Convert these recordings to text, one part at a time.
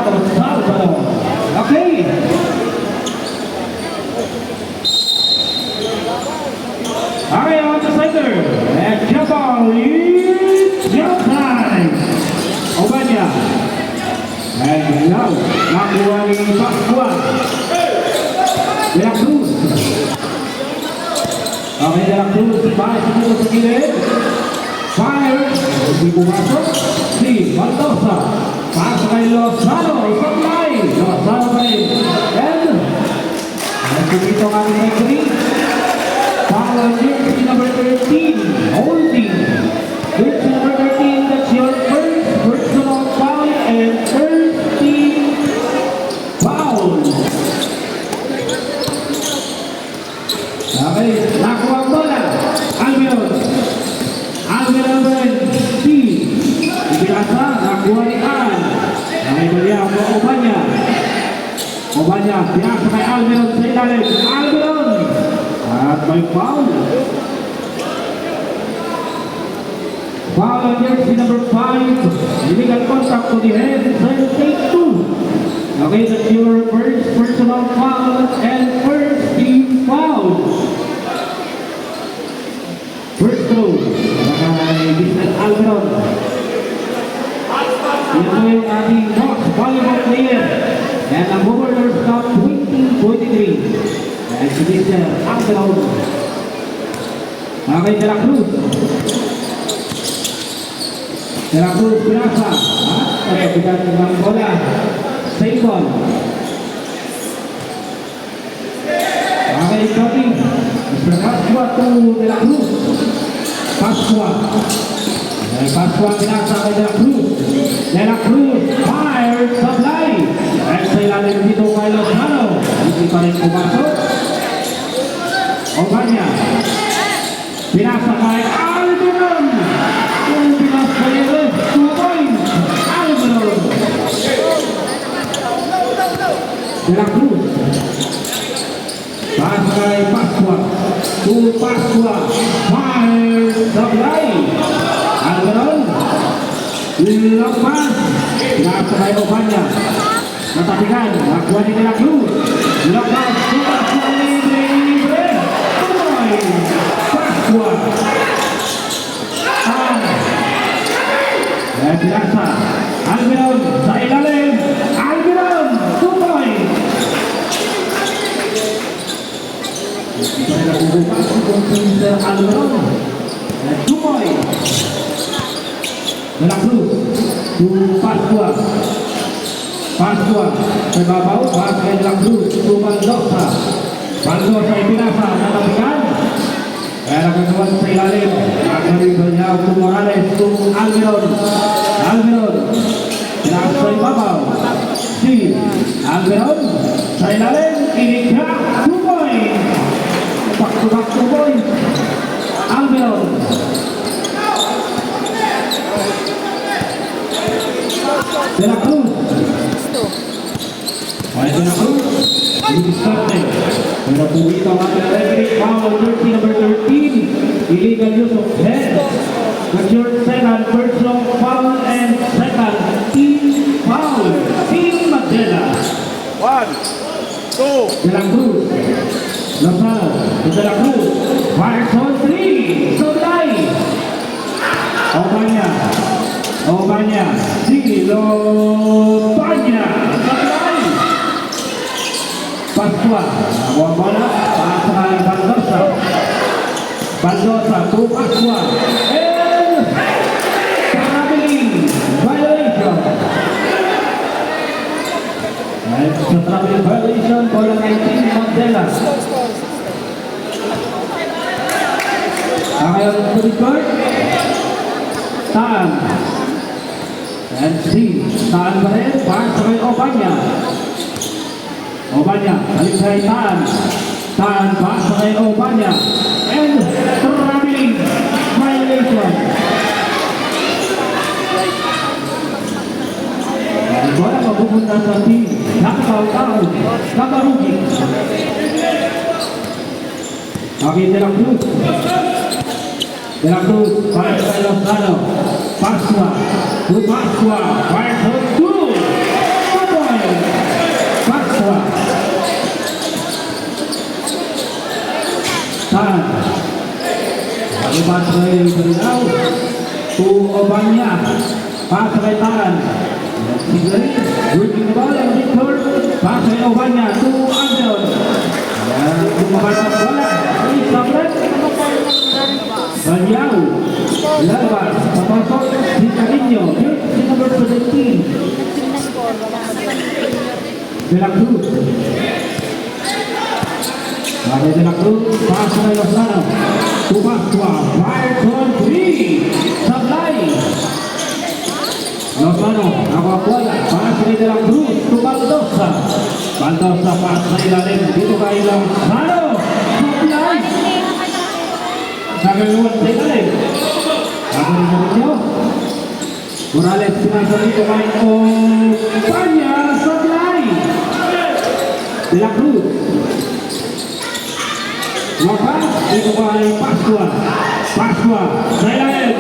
Salvador. Okay. Okay, on the center. And jump ball is jump time. Obanya. And now, nakuha ni Pascual. De la Cruz. Okay, De la Cruz. Balik dito sa gilid. Fire. Hindi pumasok. Si Mendoza. Pasa kay Lozano. Supply. Lozano pa rin. And nagpupito kami ng green. Foul on jersey number 13. Holding. Jersey number 13. That's your first personal foul and first team foul. Okay, nakuha ang bola. Albion. Albion number C. Ibigasa, nakuha ni Al. Nakibaliya po Obanya. Obanya, pinasa kay Albion sa ilalim. Albion. At may foul. Foul on jersey number 5. Illegal contact to the head. Then take 2. Okay, that's your first personal foul and first team foul. First throw. Kay Business Alberon. Yan po yung ating most volleyball player. And ang Warriors Cup 2023. And si Mr. Alberon. Okay, De La Cruz. De La Cruz pinasa. Pagkabigat ng bola. Save ball. Okay, dropping. Mr. Pascua to De La Cruz. Pascua. Pascua pinasa kay De La Cruz. De La Cruz fired supply. At sa ilalim dito kay Lozano. Hindi pa rin pumasok. Obanya. Pinasa kay Alberon. Yung pinasa nila. 2 points. Alberon. De La Cruz. Pasa kay Pascua. To Pascua. Fire supply. Alberon. Lepas. Pinasa kay Obanya. Natapikan. Nakuha ni De La Cruz. Lepas. Pascua libre. Tumoy. Pascua. Pinasa. Alberon. Sa ilalim. Alberon. Tumoy. Kita buka untuk Mr. Alberon. Tumoy. De La Cruz. To Pascua. Pascua. Terbabaw. Pascua De La Cruz. To Mendoza. Mendoza pinasa. Natapikan. Kaya nagagawa sa ilalim. Nagagawa niya to Morales. To Alberon. Alberon. Pinasa sa ibabaw. Si Alberon. Sa ilalim. Inikha. Tumoy. Back to point. Alberon. De La Cruz. Why De La Cruz? Disgusting. Pero pumito ang ating referee. Foul jersey number 13. Illegal use of head. That's your second personal foul and second team foul. Team Magdala. 1, 2. De La Cruz. Lozano. De La Cruz. Fires on 3. Supply. Obanya. Obanya. Silo. Obanya. Supply. Pascua. Nakuha bola. Pasa kay Mendoza. Mendoza to Pascua. And traveling violation. It's a traveling violation for the 19 Mandela. Ayaw to the court. Taan. And see. Taan pa rin. Pasa kay Obanya. Obanya. Balik kay Taan. Taan. Pasa kay Obanya. And traveling violation. Bola mapupunta sa team. Nakakaw-tao. Nakarugi. Okay, De La Cruz. De La Cruz. Fire kay Lozano. Pascua. To Pascua. Fire for 2. pass kay Berinaw to Obanya. Pass kay Taran. Sigari, working the ball and Victor. Pass kay Obanya to Angel. Lumakas ang bola. Isabret. Banyaw. Lalabas. Papasok si Carino. Si number 17. De la Cruz. Ada De la Cruz. Pass kay Lozano. To Pascua. Fire on 3. Sablay. Lozano. Nakakuala. Pass kay De la Cruz. To Baldosa. Baldosa pass na ilalim. Dito kay Lozano. Sablay. Nagaluan sa ilalim. Nagaluan nyo. Morales pinasa dito kay Obanya. Sablay. De la Cruz. Wakas, dito kay Pascua. Pascua, sa ilalim.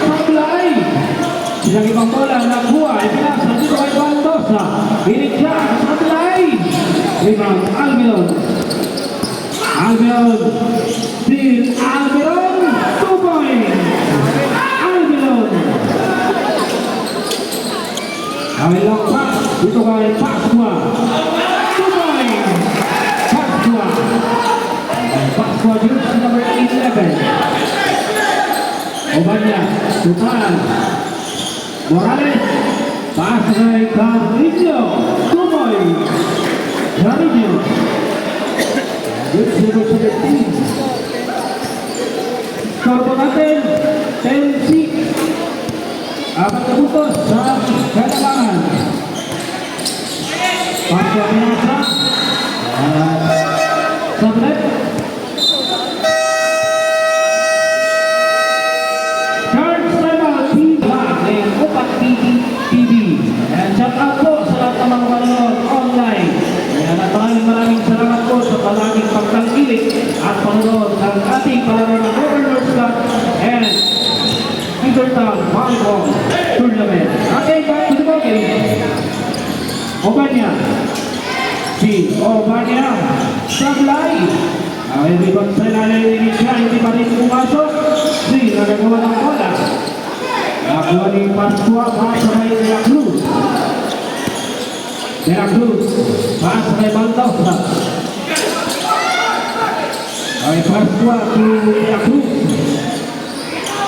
Sablay. Silang ibang bola, nakuha. Ipinasa dito kay Baldosa. Binigyan, Sablay. Rebound, Albion. Albion. Steal, Albion. 2 points. Albion. Awilok pass, dito kay Pascua. 2 points. Pascua. Pascua jersey number 11. Obanya, Tutan. Morales, pass kay Carrillo. 2 points. Carrillo. Jersey number 17. Skor natin, 10-6. Apat na butos sa kalamangan. Pascua pinasa. Sablet. Charles Timeout T-Vlog and Upat TV. And shout out po sa lahat ng mga manonood online. Ayan, at maraming salamat po sa palaging pagtangkilik at panonood ng ating palaro ng Governors Cup and Intertown Volleyball Tournament. Okay, back to the ball game. Obanya. Si Obanya. Sablay. Ay, rebound sa ilalim siya, hindi pa rin pumasok. Si nagagawa ng bola. Nakuha ni Pascua, pass kay De la Cruz. De la Cruz, pass kay Baldosa. Ay, Pascua to De la Cruz.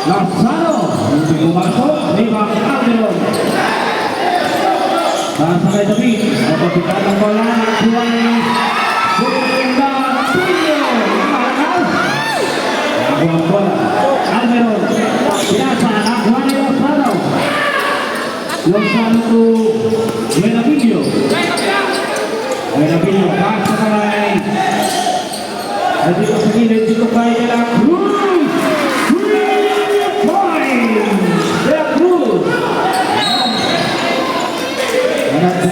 Lozano, hindi pumasok. Rebound, Albion. Pass kay David. Napapitan ng bola. Nakuha ni Bukunda. Nakuha bola. Albion. Pinasa. Nakuha ni Lozano. Lozano to Buenavillo. Buenavillo. Pass kay. Dito sa gilid. Dito kay De la Cruz. 3 points. De la Cruz.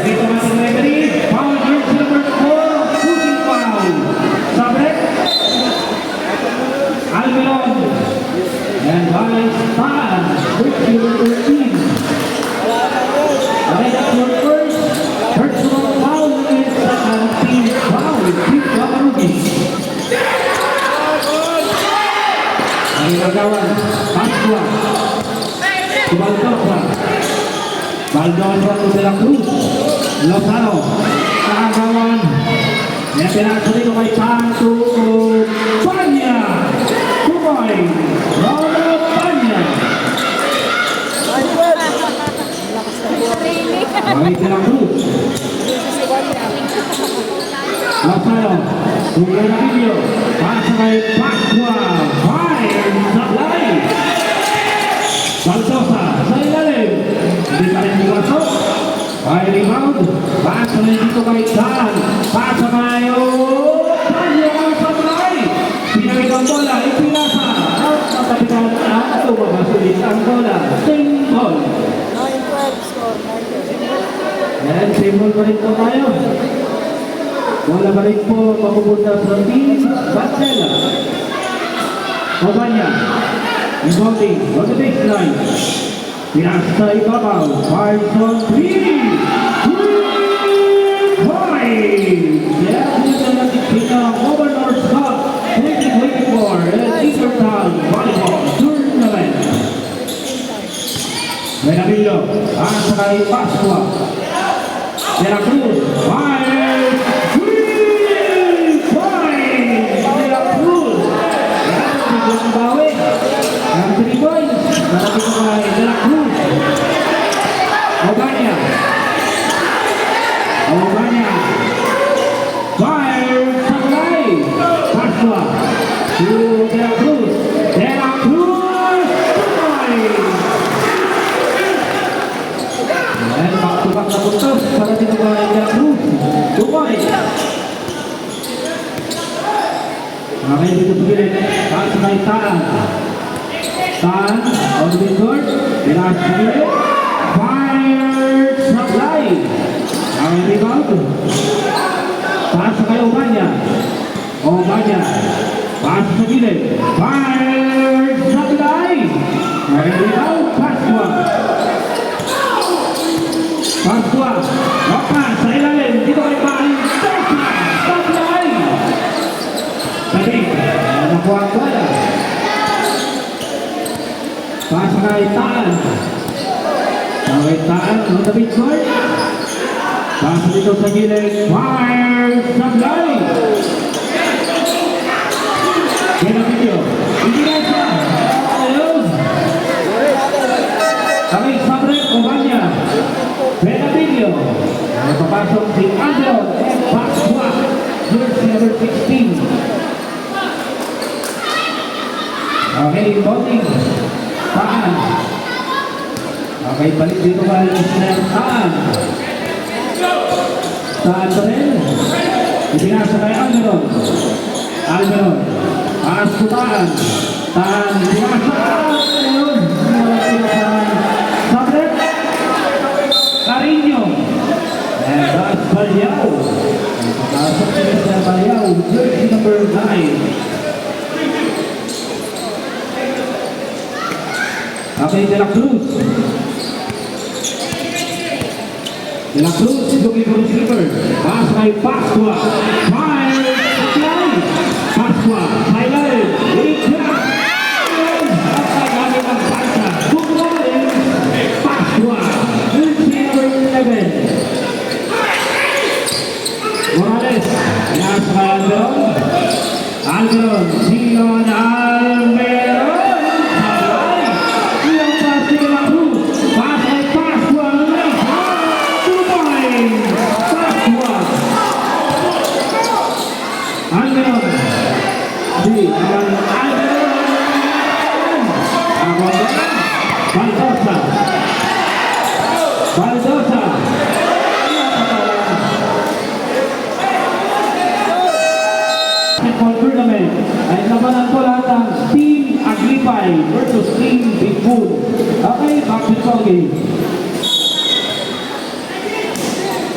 Dito natin referee. Foul jersey number 4. Shooting foul. Sabret. Albion. And Valis Tan. Jersey number 13. Okay, that's your first personal foul against the team foul. Keep Wakarugi. Ang nagawan. Pascua. Baldosa. Baldosa to De la Cruz. Lozano. Nakagawan. Yan pinasa dito kay Tan to Obanya. 2 points. Ronald Obanya. Ay, De la Cruz. Lozano. Buenavillo. Pasa kay Pascua. Fire. Sablay. Baldosa. Sa ilalim. Hindi pa rin pumasok. Ay, rebound. Pasa na dito kay Tan. Pasa kay Obanya. Sablay. Pinamit ang bola. Ipinasa. Out na kapitan. At tumabasulit ang bola. Same ball. 9-12 score. 9-12. Yan, same ball pa rin po tayo. Bola pa rin po mapupunta sa team Batela. Obanya. Involving on the baseline. Pinasa ibabaw. 5 on 3. 3 points. Yes, dito na natin Governors Cup 2024. And Intertown De La Cruz. Fire. 3 points. De La Cruz. Biglang nabawi. Ang 3 points. Marami ko kay De La Cruz. Oganya. Oganya. Fire. Sablay. Pasua. To De La Cruz. De La Cruz. 2 points. And back-to-back na puntos para dito kay De La Cruz. 2 points. Okay, dito sa gilid. Taas sa kay Taan. Taan, on the midcourt. Bilas sa gilid. Fire! Sablay! Okay, rebound. Taas sa kay Oganya. Oganya. Taas sa gilid. Fire! Sablay! Okay, rebound. Pasua. Pasua. Lapan sa ilalim. Dito kay Mendoza. Sablay! Tadi, nakuha ang bola. Pasa kay Taan. Kay Taan, on the midcourt. Pasa dito sa gilid. Fire! Sablay! Kaya video. Hindi na siya. Ayun. Kami Sabre Oganya. Kaya video. Napapasok si Andrew and Pasua. Jersey number 16. Okay, voting. Taan. Okay, balik dito kay Ismael Taan. Taan pa rin. Ipinasa kay Almeron. Almeron. Paas ko Taan. Taan. Ipinasa. Ayun. Sabret. Carino. And that's Balyao. Pasok sa Balyao. Jersey number 9. Okay, De La Cruz. De La Cruz looking for the slipper. Pass kay Pasua. Fire! Sablay! Pasua. Highlight. Ikra. At gamit ang pasa. Bukwain. Pasua. Jersey number 11. Morales. Pass kay Almeron. Almeron. Silon Almeron. Mendoza. Football tournament ay labanan ko lahat ng Team Aglipay versus Team Bigfoot. Okay, basketball game.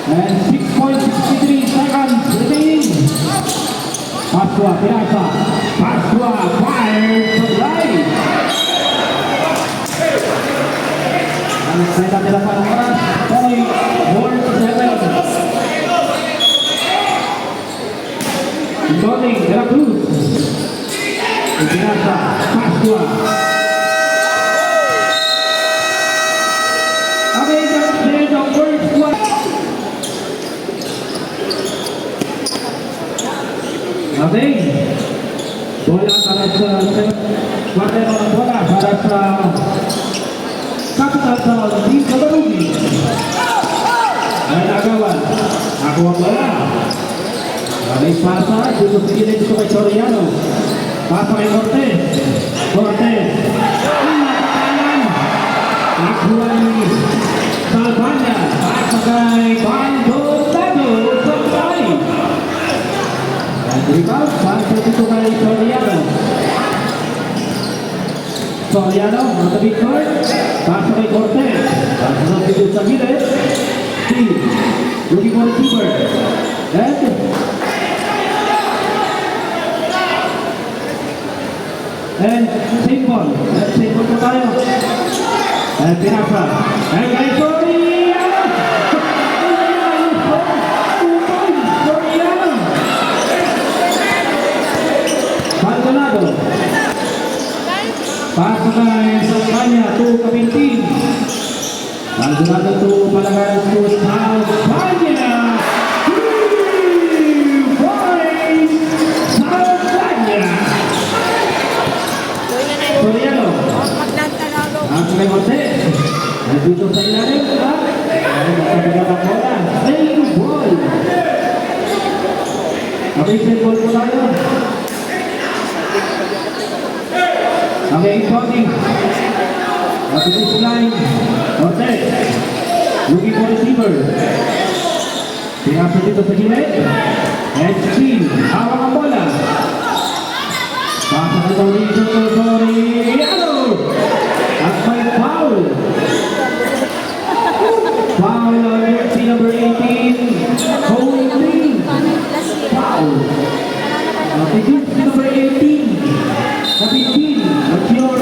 And 6.63 seconds remaining. Pasua, Pirasa. Pasua, fire, Sablay. Ang salita nila pa ng oras, point, 4-7. Voting, De La Cruz. Pirasa, Pasua. Okay, that's the first one. Okay. Bola para sa quarter ng bola para sa Capital Town Team Kabarugi. Ay nagawan. Ako ang bola. May pasa. Dito sa gilid dito kay Soriano. Pasa kay Cortez. Cortez. Nakuha ni Salvana. Pasa kay Bandotado. Sablay. Rebound, pasa dito kay Soriano. Soriano, on the midcourt. Pasa kay Cortez. Pasa dito sa gilid. Steve, looking for the keeper. And same ball. Same ball po tayo. And Pirasa. And kay Soriano. Soriano. Maldonado. Pasa kay Salvania to Kapintin. Maldonado to Palagares to Salvania. Mag-isip ball po tayo. Okay, incoming. At this line, Cortez. Looking for receiver. Pinasa dito sa gilid. And spin. Hawak ang bola. Pasa sa Mauricio Soriano. At may foul. Foul on jersey number 18. Holding. Foul. At jersey number 18. Na 15. What's your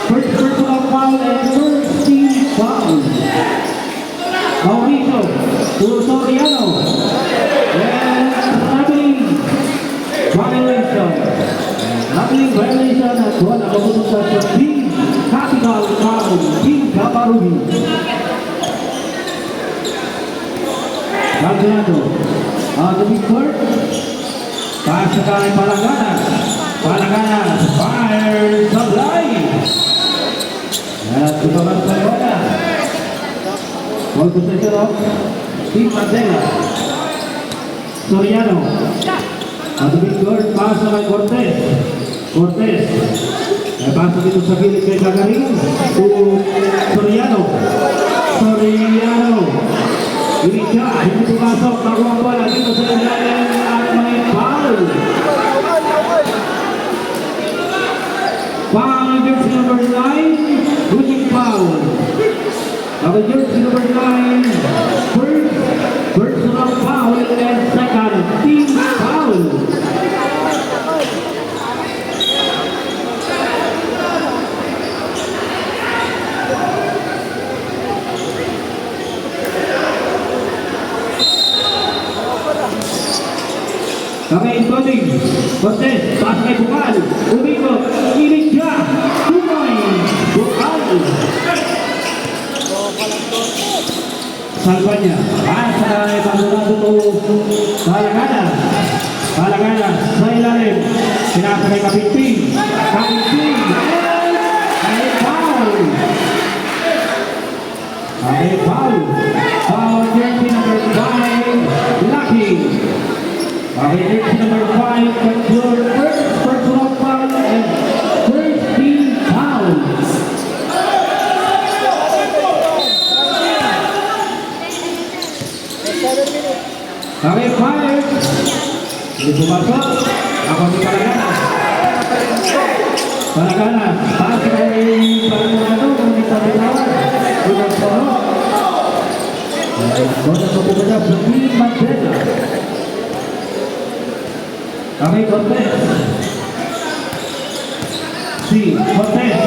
first personal foul and first team foul? Mauricio Soriano. And Nagling violation. Nagling violation at wala kabutusan sa team capital foul. Team Kaparubi. Calderado. The big court. Pasa kay Palaganas. Palaganas. Fire supply. At tumakas sa bola. Ball possession of Team Mandela. Soriano. The big court. Pasa kay Cortez. Cortez. Pasa dito sa gilid kay Gagarin. Soriano. Soriano. Iricha. Hindi pumasok. Bago ang bola dito sa ilalim at may foul. Foul jersey number 9. Losing foul. The jersey number 9. First personal foul and second team foul. Okay, incoming. Cortez, pass kay Bukal. Umikot. Iligya. 2 points. Bukal. Salvanya. Pasa kay Maldonado to Palaganas. Palaganas sa ilalim. Pinasa kay Kapitpin. Kapitpin. Ay foul. Ay foul. Foul jersey number 5. Lucky. Okay, jersey number 5, but your first personal foul and first team foul. Okay, fire. Hindi pumasok. Ako si Palaganas. Palaganas. Pass kay Palaganas. Kung hindi sa binawan. Unang poro. Unang pupunta sa Team Mandela. Okay, Cortez. Cortez.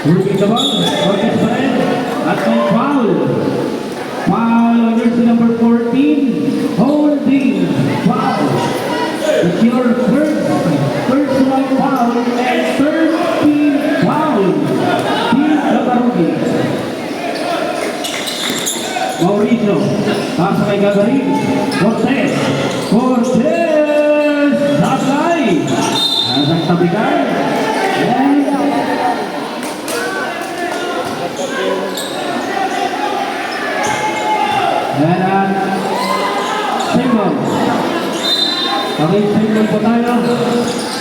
Working the ball. Cortez pa rin. At may foul. Foul on jersey number 14. Holding. Foul. It's your first personal foul and third team foul. Team Kaparubi. Mauricio. Pasa kay Gagarin. Cortez. Cortez. Sablay. Nasang tabigan. And single. Okay, single po tayo.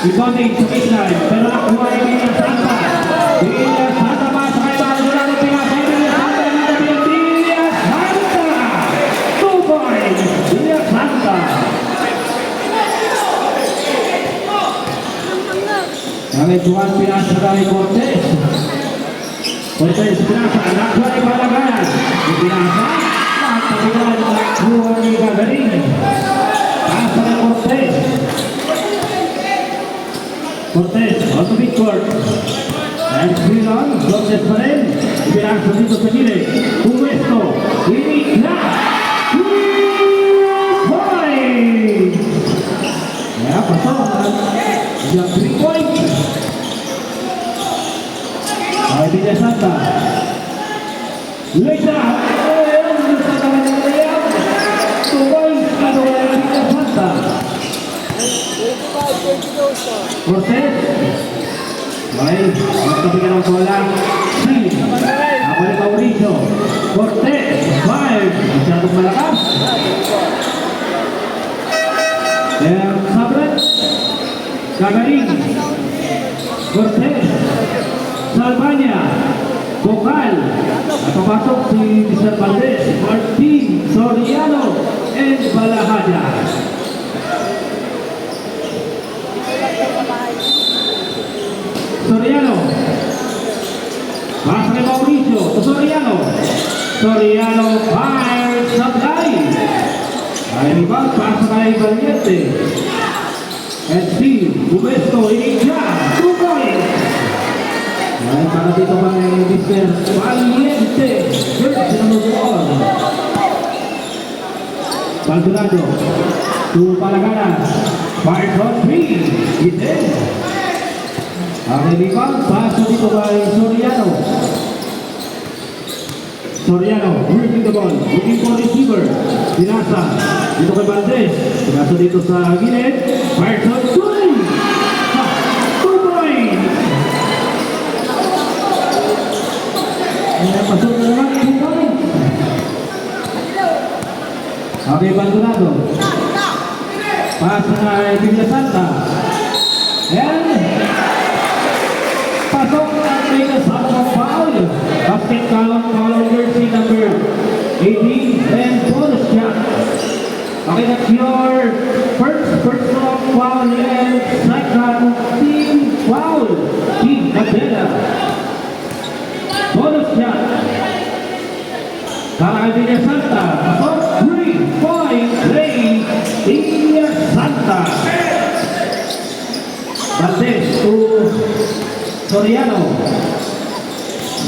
Ibonding sa baseline. Pero nakuha yung Villa Santa. Villa Santa pasa kay Maldonado. Pinasa Villa Santa. Villa Santa. 2 points. Villa Santa. Okay, tuwan pinasa kay Cortez. Cortez pinasa. Nakuha yung Palaganas. Pinasa. Nakuha yung Gagarin. Pasa kay Cortez. Cortez, on the big court. And free run, Cortez pa rin. Ipinasa dito sa gilid. Puwesto. Inikla. 2 points. Kaya pasok. Yung 3 points. Ay, Villa Santa. Lisa. Cortez. Okay, magkabigyan ng bola. Ako ni Mauricio. Cortez. 5. Masyadong malakas. Gagarin, Cortez, Salvania, Bokal, at papasok si Mr. Valdez, Martin, Soriano, and Balahaja. Soriano, pasa kay Mauricio, to Soriano. Soriano fires supply. Ay rebound, pasa kay Valiente. And Steve, Bubesto, Inigya, 2 points. Ay, para dito ba kay Mr. Valiente, jersey number 1. Baldurado, to Palagana, fires on 3, hit in. Ang rebound, pasa dito kay Soriano. Soriano, working the ball, looking for receiver. Pinasa, dito kay Valdez. Pinasa dito sa gilid. Fires on 2 points. Ayan, pasok na naman, 2 points. Okay, Baldurado. Pasa kay Villa Santa. And pasok at may kasama ng foul. Basket count, foul on jersey number 18 and bonus shot. Okay, that's your first personal foul and second team foul. Team Cadena. Bonus shot. Para kay Villa Santa. Pasok, 3-point play. Villa Santa. Valdez to Soriano.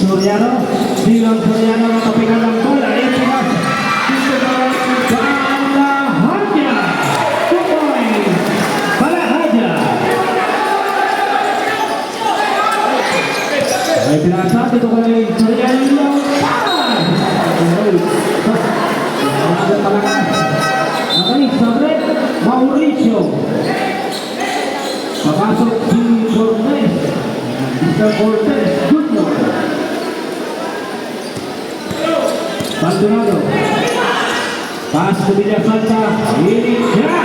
Soriano, silang Soriano nakapingan ng bola. Ayan sila. Dito ba Balahaja. 2 points. Balahaja. Ay pinasa dito kay Soriano. Ada palakas. Okay, sabre. Mauricio. Papasok si Cortez. Mr. Cortez Jr. Baldurado. Pass to Villa Santa. Inigya.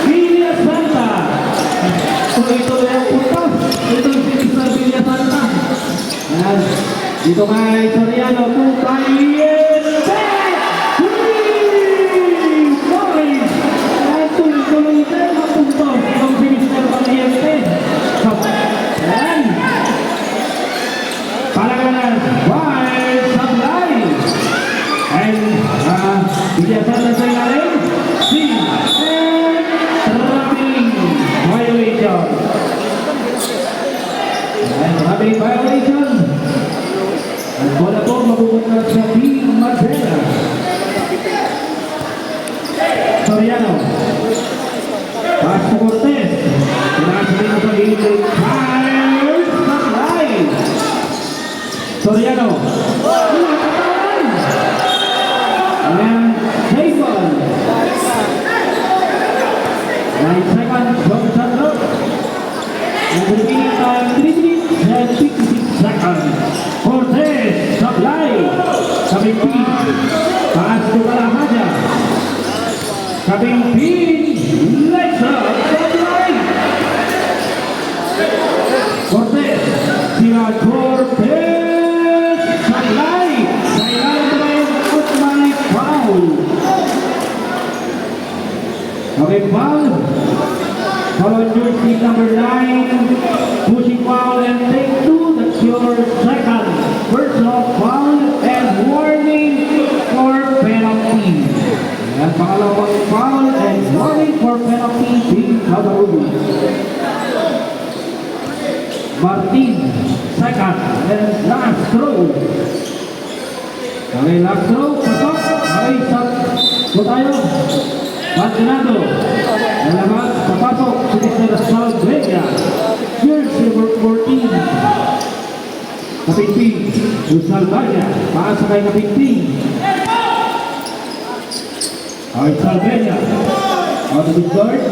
Villa Santa. Tuloy-tuloy ang puntos. Ito si Mr. Villa Santa. Ayan. Dito kay Soriano. Valiente. Tuloy-tuloy din ang puntos. Ang si Mr. Valiente. Ayan. Palaganan, wide supply. And Villa Santa sa ilalim. Si and rubbing violation. And rubbing violation. At bola po mabubukas sa Team Madera. Soriano. Pass to Cortez. Pinasa dito sa gilid. Fires supply. Soriano. And Jason. 9 seconds from Sandro. And the remaining time 3 minutes and 56 seconds. Cortez supply. Sabing P. Pass to Balahaja. Sabing P. Lights up. Supply. Cortez. Sila Cortez. Supply. Kailangan ba yung may foul? Okay, foul. Foul on jersey number 9. Pushing foul and take 2. That's your second personal foul and warning for penalty. At pangalawang foul and warning for penalty being Cabarubo. Martin, second and last throw. Okay, last throw, pasok. Okay, so tayo. Baldurado. Nalaman, papasok si Mr. Salvenia. Jersey number 14. Kapitping, yung Salvania. Paasa kay Kapitping. Okay, Salvenia. On the guard.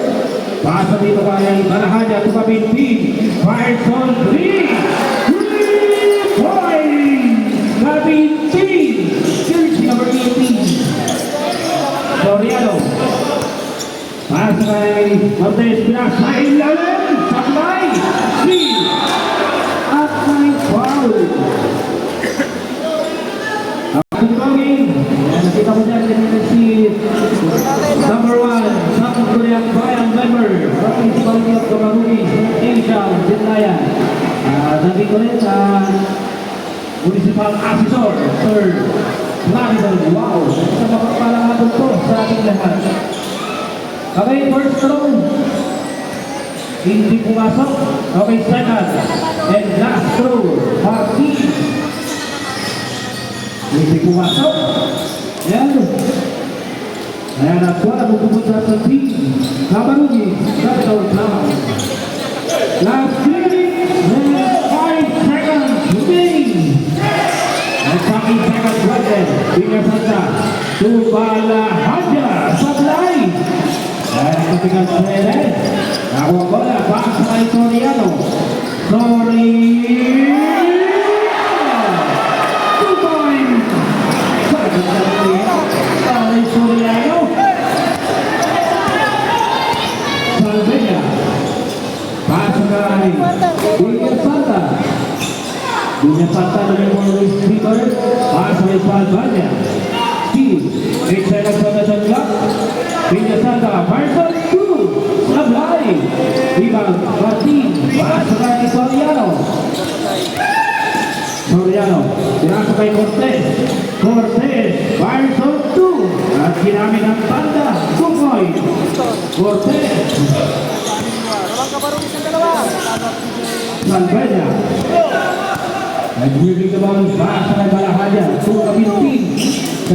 Paasa dito kay Balahaja to Kapitping. Fires on 3. 3 points. Kapitping. Jersey number 18. Soriano. Para kay Cortez, pinasa ilalim, sablay, 3 at may foul. Ang gawin, nakita mo dyan, si number 1, South Korean Brian Weber, Municipality of Camarines, Asia, Zitlayan. Nandito rin sa Municipal Assessor, Sir Vladimir. Wow, sa mapagpalangan to sa ating lahat. Okay, first throw. Hindi pumasok. Okay, second. And last throw. Martin. Hindi pumasok. Yan. Ayan at wala pupunta sa team. Kabarugi. Capital Town. Last minute. And 5 seconds remaining. And 5 seconds left. Pinasanta. Tubala Haja. Sablay. Ayan ang katigang Pere. Nakuha bola. Pass kay Soriano. Soriano. Salvega. Pass kay William Santa. William Santa naman mo yung speaker. Pass kay Salvega. Steve. 8 seconds on the shot clock. William Santa. Marshall 2. Sablay. Ibang Martin. Pass kay Soriano. Soriano. Pinasa kay Cortez. Cortez. Marshall 2. At ginamit ang banda. 2 points. Cortez. Nawang Camarines ang dalawa. Salvega. Nag-moving the ball. Pasa kay Balahaja. 17.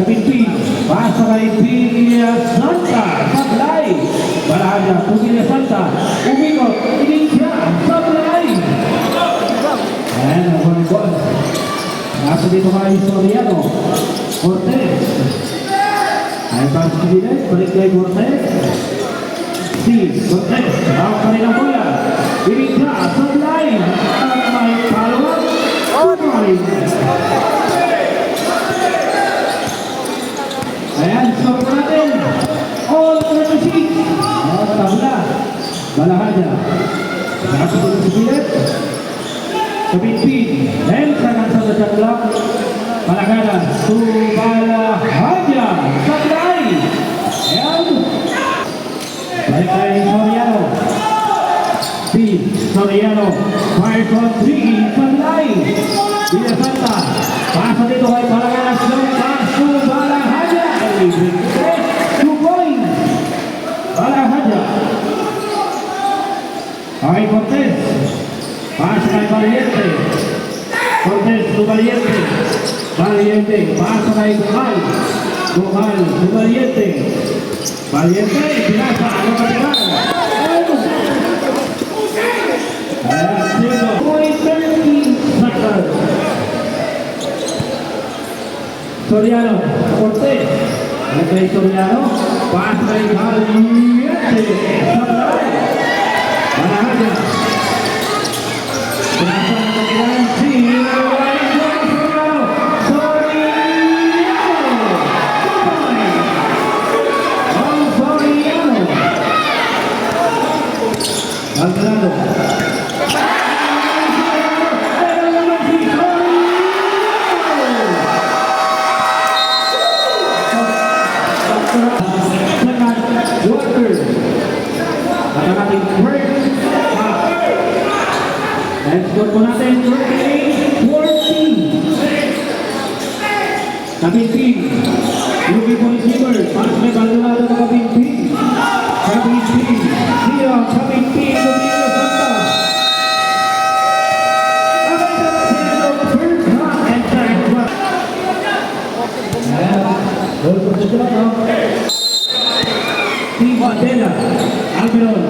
Pasa kay Pilia Santa. Sablay. Balahaja. Pilia Santa. Umikot. Ininja. Sablay. Ayan. Ang ball. Nasa dito kay Soriano. Cortez. Ay pass to the net. Balik kay Cortez. Cortez. Bawa pa rin ang bola. Ininja. Sablay. At may follow-up. Ayan, stop natin. All courtesy. Tabla. Balahaja. Nasa dito sa pilit. Kapitpin. And sanang sa shot clock. Palagana. To Balahaja. Sablay. Ayan. Balik kay Soriano. Soriano. Fire from 3. Sablay. Villa Santa. Pasa dito kay Palagana. Slow pass to Balahaja. 2 points. Balahaja. Okay, Cortez. Pasa kay Valiente. Cortez to Valiente. Valiente. Pasa kay Gohal. Gohal to Valiente. Valiente. Pinasa. Ano ka diba? Soriano, Cortez, kay Soriano, pass kay Valiente, Sablay, Balahaja, pinasa ng kapilan, Soriano, Alvarado. Score po natin 38-14. Kapitpin. Lugi po receiver. Pass may Baldonado na Kapitpin. Kapitpin. Siya. Kapitpin. Lugi na Santa. Abay sa first half and second half. Goal position no? Team Adela. Alberon.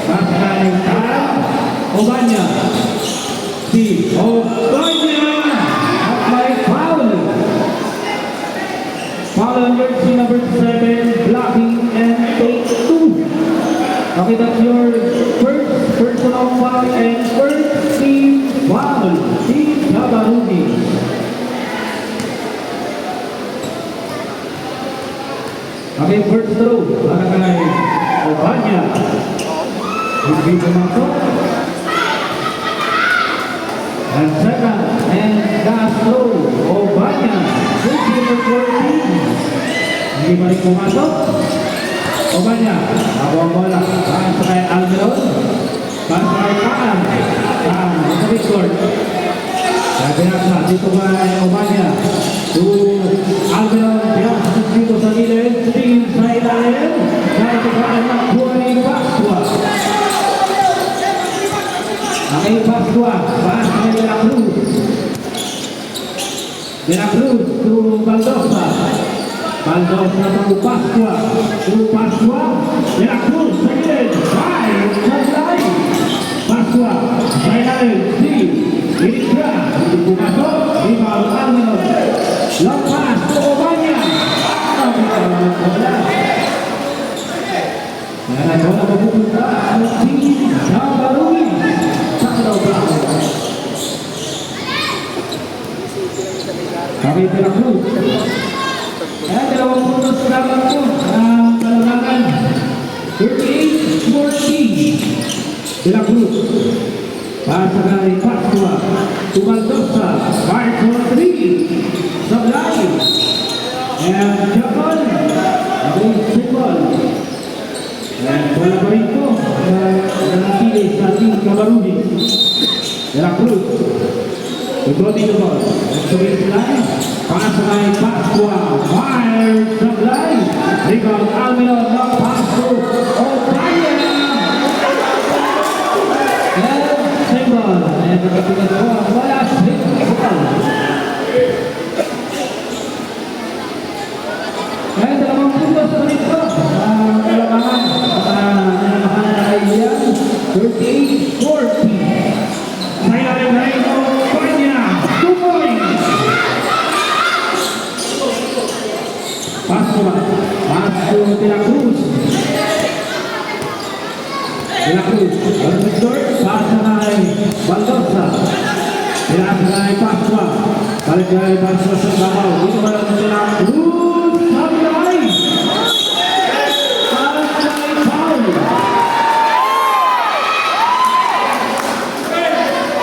Pass kay Obanya. Ogbanya at may foul. Foul on jersey number 7, blocking and take 2. Okay, that's your first personal foul and first team foul. Team Kabarugi. Okay, first throw. Para kay Obanya. Hindi pumasok. And second, and Castro, Obanya. Hindi hindi pa rin pumasok. Obanya, ako ang bola. Saan sa kay Almeron? Saan sa kay Paan? Paan, sa midcourt. Kaya pinasa, dito ba Obanya? To Almeron, pinasa dito sa gilid. Tingin sa ilalim. Kaya tigaan ng buhay Pascua. Ang Pascua, paas ni De La Cruz. De La Cruz to Baldosa. Baldosa to Pascua. To Pascua. De La Cruz, sa gilid. Five, Sablay. Pascua, sa ilalim. Si Irisra. Hindi pumasok. Rebound Almeron. Long pass to Obanya. Kaya bola mapupunta ang team sa Barumi. Sa Kalaw Bravo. Kami De La Cruz. Kaya 2 puntos lamang po ang kalamangan. 38-40. De La Cruz. Pasa kay Pascua. Tumaldosa. Mark for 3. Sablay. And Japon. Ang symbol. And wala pa rin po nanatili sa ating Kabaruni. De La Cruz. Control the ball. Let's go baseline. Pass by Pascua. Fire. Sablay. Rebound Almeron. Now pass to Obanya. And symbol. And nakatigas po ang wala. Symbol. And 2 puntos na rin po ang kalamangan. Nalamahan na ay yan. 38-40. Sa ilalim na rin o Obanya. 2 points. Pascua. Paso De La Cruz. De La Cruz. Ang victor. Pasa kay Baldosa. Pinasa kay Pascua. Balik kay Pascua sa Davao. Dito ba lang De La Cruz. Sablay. Parang kay Paul.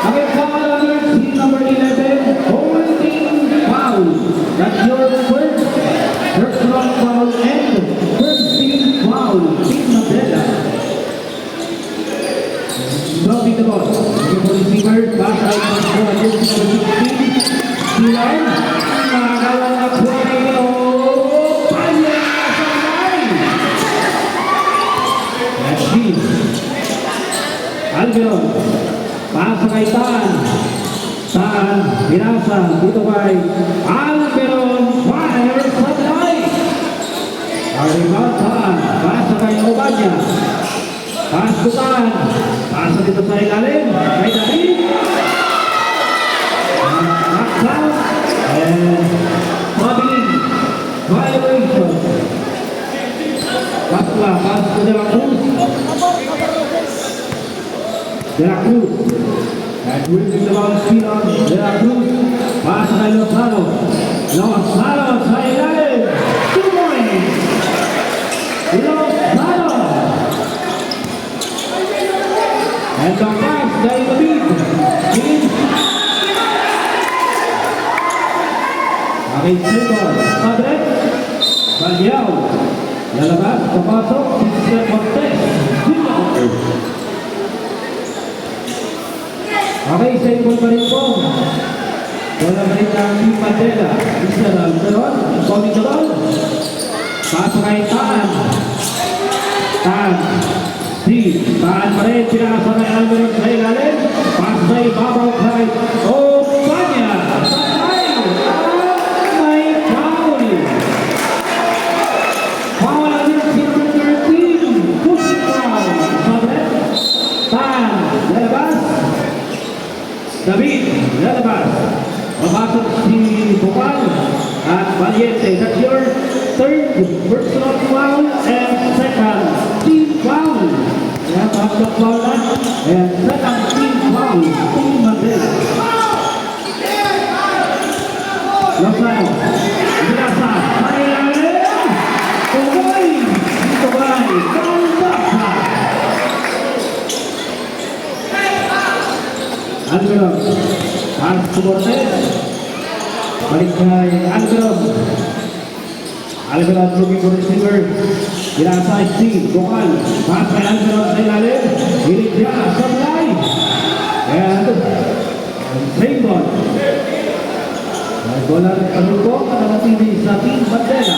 Ang foul on team number 11. Holding foul. That's your first personal foul and first team foul. Team Mandela. Dropping the ball. Looking for receiver. Pass ay Pascua. Jersey number 16. Silan. Nakakawang na buhay o Obanya sa line. That's him. Almeron. Pasa kay Tan. Tan. Pinasa. Dito kay Almeron. Fire. Sablay. Rebound Tan. Pasa kay Obanya. Pass to Tan. Pasa dito sa ilalim. Kay David. Knocks out. And Mabilin. Violation. Pascua. Pass to De La Cruz. De La Cruz. And winning the ball speed on De La Cruz. Pasa kay Lozano. Lozano sa ilalim. 2 points. Lozano. And the pass kay David. Aking symbol. Padre. Balyaw. Lalabas. Papasok. Mr. Montes. Okay, symbol pa rin po. Wala pa rin ang Team Mandela. Mr. Almeron. Coming the ball. Paso kay Taan. Taan. Steve. Taan pa rin. Pinasa kay Almeron sa ilalim. Paso sa ibabaw kay Obanya. Sakay. May foul. Foul on team number 13. Pushing foul. Sabre. Taan. Lalabas. David. Lalabas. Papasok si Bukal at Valiente. That's your third personal foul and second team foul. Kaya pasok foul na. And second team foul. Team Mandela. Lozano. Binasa. Marilalim. Tuloy. Tuloy. Ganda. Subortes. Balik kay Alvarez. Alvarez looking for receiver. Pinasa Steve. Bukal. Pass kay Alvarez sa ilalim. Hilig niya. Supply. And same ball. Bola panuko. Nakatili sa team Bandera.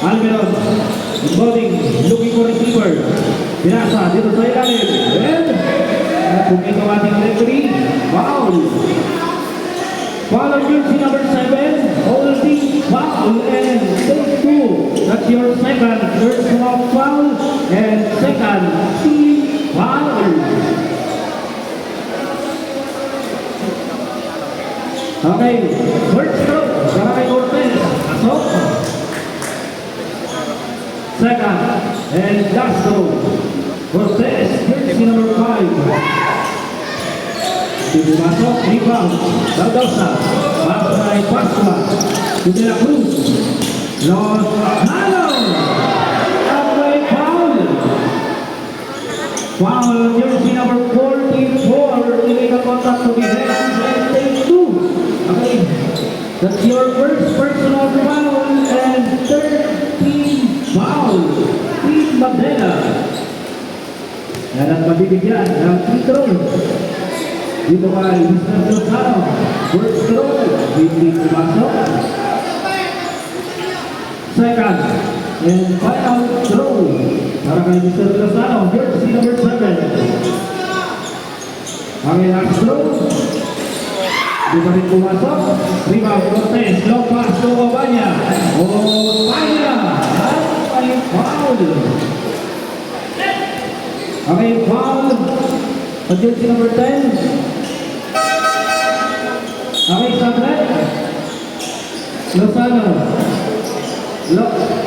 Alvarez. Involving. Looking for receiver. Pinasa dito sa ilalim. And pumito ating referee. Foul. Foul on jersey number 7. Holding foul and take 2. That's your second. First one foul and second team foul. Okay, first throw. Garay Cortez. Pasok. Second and last throw. Cortez, jersey number 5. Pumasok, rebound, Bardosa, Pasay Pascua, De La Cruz, Lozano, away foul. Foul, jersey number 44, illegal contact to be held and take 2. Okay, that's your first personal foul and third team foul, Team Bandera. Yan ang mabibigyan ng free throw. Dito kay Mr. Lozano. First throw, hindi pumasok. Second, and final throw para kay Mr. Lozano. Jersey number 7. Ang last throw, hindi pa rin pumasok. Rebound, Cortez, long pass to Obanya. Obanya, at may foul. Okay, foul. Ang jersey number 10. Okay, Sabret. Lozano.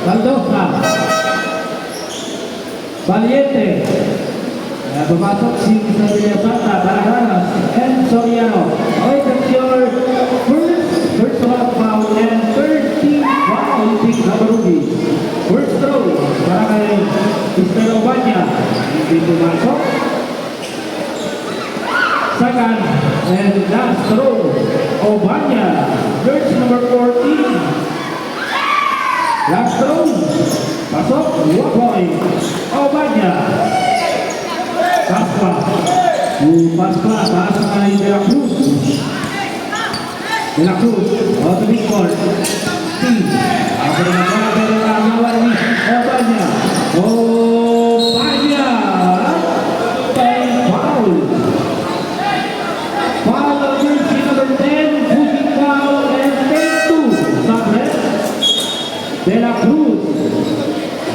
Valdosa. Valiente. Pumasok si Isabella Santa, Baraganas, and Soriano. Okay, that's your first foul and third team foul, Team Cabarugi. First throw para kay Mr. Obanya. Hindi pumasok. Second and last throw, Obanya, jersey number 14. Last throw, pasok, 1 point, Obanya. Pascua, Pascua, pass kay De La Cruz. De La Cruz, out to midcourt. Steve, ako na nagkakaroon ni Obanya. Obanya, foul. Foul of jersey number 10, pushing foul and take 2. Sabret, De La Cruz.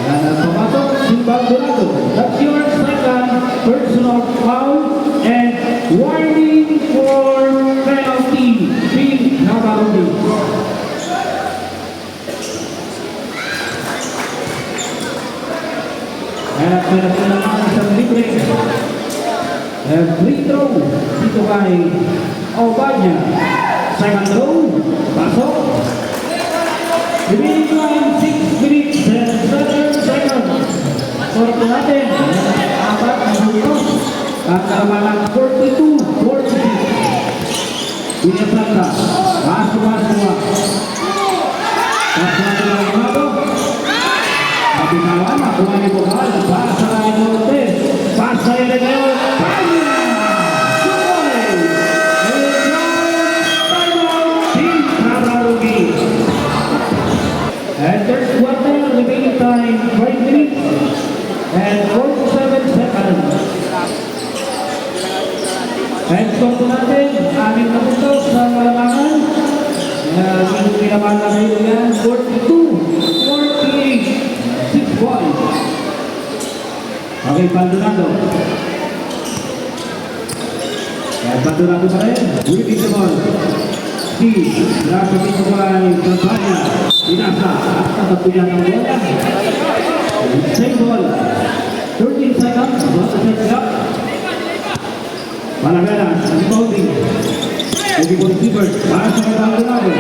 Yan ang pumasok, Simbang Dorado. That's your second personal foul and warning for penalty. Team Cabarugi. At pinagkailangan ng isang libre. And free throw dito kay Obanya. Second throw, pasok. Remaining time 6 minutes and 7 seconds. Sorto natin, apat na minuto. At kalamalang 42-46. Pinasanta, Pascua. Pascua ng Mato. Kapinawan, nakuha ni Bukal. Pasa kay Cortez. Pasa rin na ngayon. And third quarter, remaining time 5 minutes and 47 seconds. And score natin, 6 na puntos sa malamangan. Yung pinaman na ngayon yan, 42-48, 6 points. Okay, Baldonado. And Baldonado pa rin, winning the ball. Steve, nasa dito kay Campania. Inasa at natapuyan ng bola. Same ball. 13 seconds. About to set up. Malaganas. Rebounding. Lagi po receiver. Para sa Baldonado.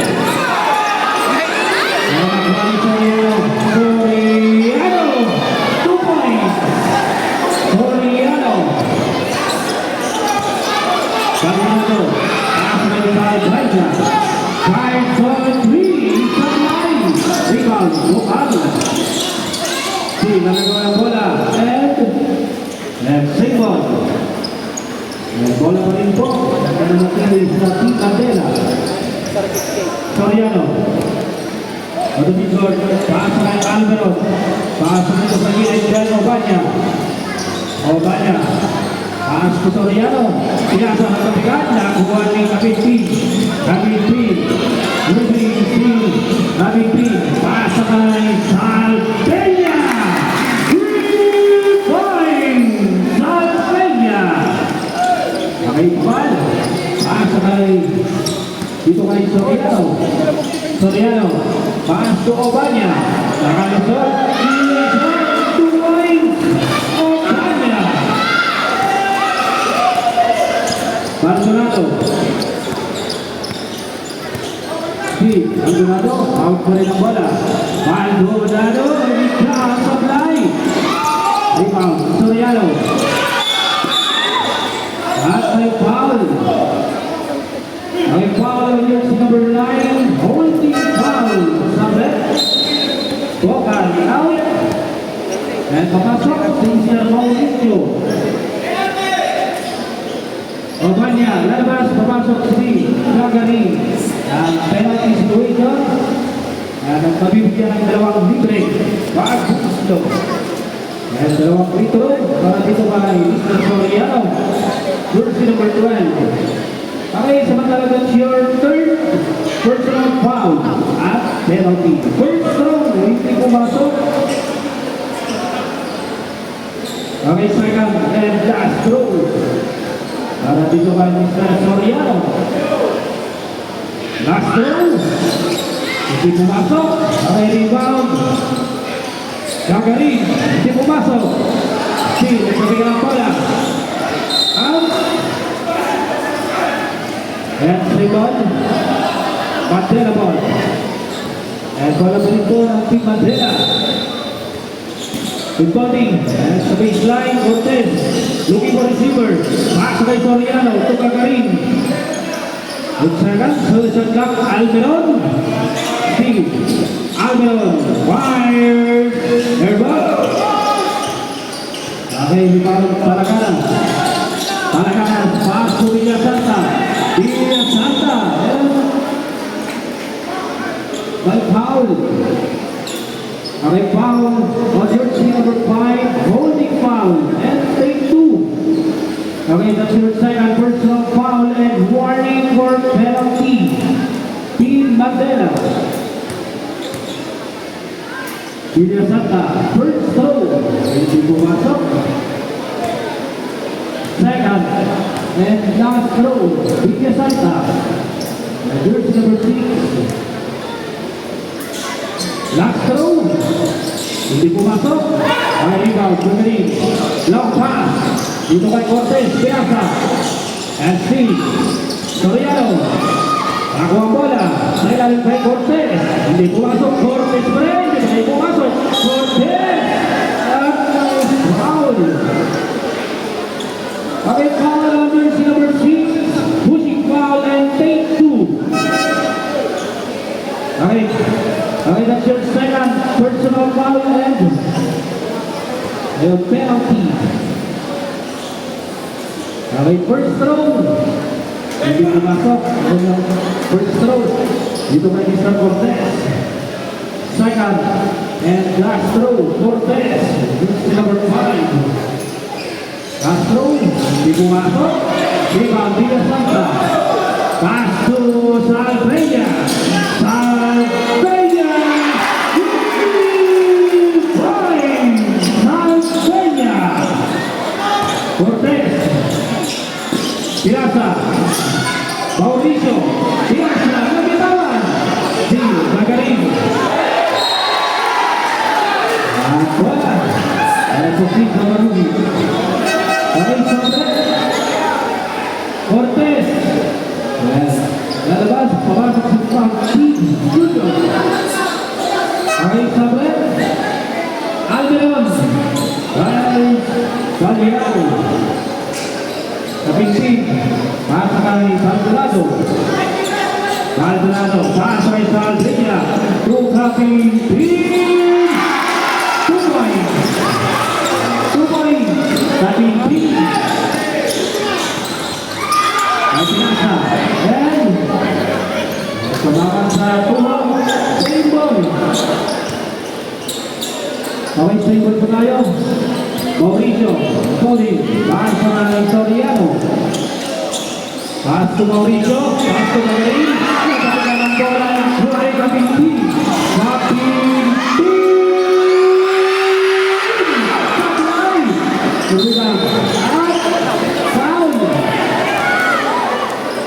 Nakakabalik sa Soriano. 2 points. Soriano. Baldonado. po. Ang natin sa Team Candela. Soriano. Matutugod. Paasa kay Alvaro. Paasa nito sa gilid del Obanya. Obanya. Paas ko Soriano. Pinasa sa kapigat. Nakuha ni Kapitpi. Kapitpi. Kapitpi. Paasa kay Salpeña. 3 points. Salpeña. Nakaipan. Paasa kay dito kay Soriano. Soriano. Paas to Obanya. Nakalusot. Tuloy. Obanya. Maldonado. Maldonado. Out pa rin ang bola. Maldonado. Nagkasablay. Rebound. Soriano. At may foul. May foul on jersey number 9. Holding foul. Sabi. Bocan out. And papasok. Sincere Mauricio. Obanya. Lalabas. Papasok si Gagarin. Ang penalty situation. At ang pabibigyan ng dalawang libre. Wag gusto. And dalawang free throw. Para dito kay Mr. Soriano. Jersey number 12. Okay, samantala your third personal foul at penalty. First throw, hindi pumasok. Okay, second and last throw. Para dito kay Mr. Soriano. Last throw. Hindi pumasok. Okay, rebound. Gagarin, hindi pumasok. Still, nagkabigyan ang bola. Out. And rebound. Mandela ball. And bola berito ng Team Mandela. Rebounding. And sa baseline, Cortez. Looking for receiver. Pass kay Soriano. Ito Gagarin. Nagsagan. Sa clock, Almeron. Steve. Almeron. Wired. Airball. Okay, rebound. Palakanan. Palakanan. Pass to Villa Santa. Villa Santa. By foul. Okay, foul on jersey number 5. Holding foul. And take 2. Okay, that's your second personal foul and warning for penalty. Team Mandela. Villa Santa. First throw. Hindi pumasok. Second. And last throw, Villa Santa. Jersey number 6. Last throw. Hindi pumasok. Ay, rebound, Gagarin. Long pass. Dito kay Cortez, Piazza. And Steve. Soriano. Ako ang bola. Sa ilalim kay Cortez. Hindi pumasok. Cortez pa rin. Hindi pumasok. Cortez. At foul. Okay, foul on jersey number 6, pushing foul and take 2. Okay, that's your second personal foul and your penalty. Okay, first throw. Hindi pumasok. First throw. Dito kay Mr. Cortez. Second and last throw, Cortez. Jersey number 5. Castro, hindi pumasok. Rebound, Villa Santa. Pass to Salpeña. Salpeña! Point! Salpeña! Cortez. Piazza. Mauricio. Piazza. Nagitawan. Si Gagarin. At wala. Ay, Sofie Samarugi. Okay, Sabre. Cortez. Lalabas, papasok si Pagki. Okay, Sabre. Almeron. Ay, Galiao. Kapingsin. Pasa kay Maldonado. Maldonado. Pasa kay Salpeña. To Kapingsin. 2 points. 2 points. Kapingsin. tuhang symbol. Okay, symbol po tayo. Mauricio, Colin, pass sa Soriano. Pass to Mauricio, pass to Magarin. Napakita ng bola ng Jorge Capinti. Kemudian foul.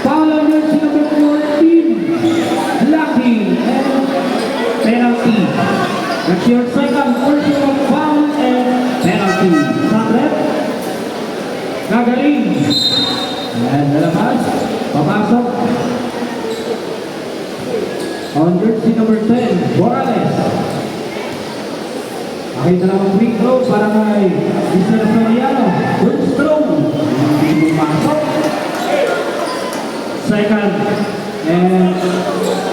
Foul on jersey number 14. Lucky and penalty. That's your second personal foul and penalty. Sandret. Gagaling. And nalabas. Papasok. On jersey number 10. Morales. Makita naman free throw para kay Mr. Soriano. Good throw. Hindi pumasok. Second and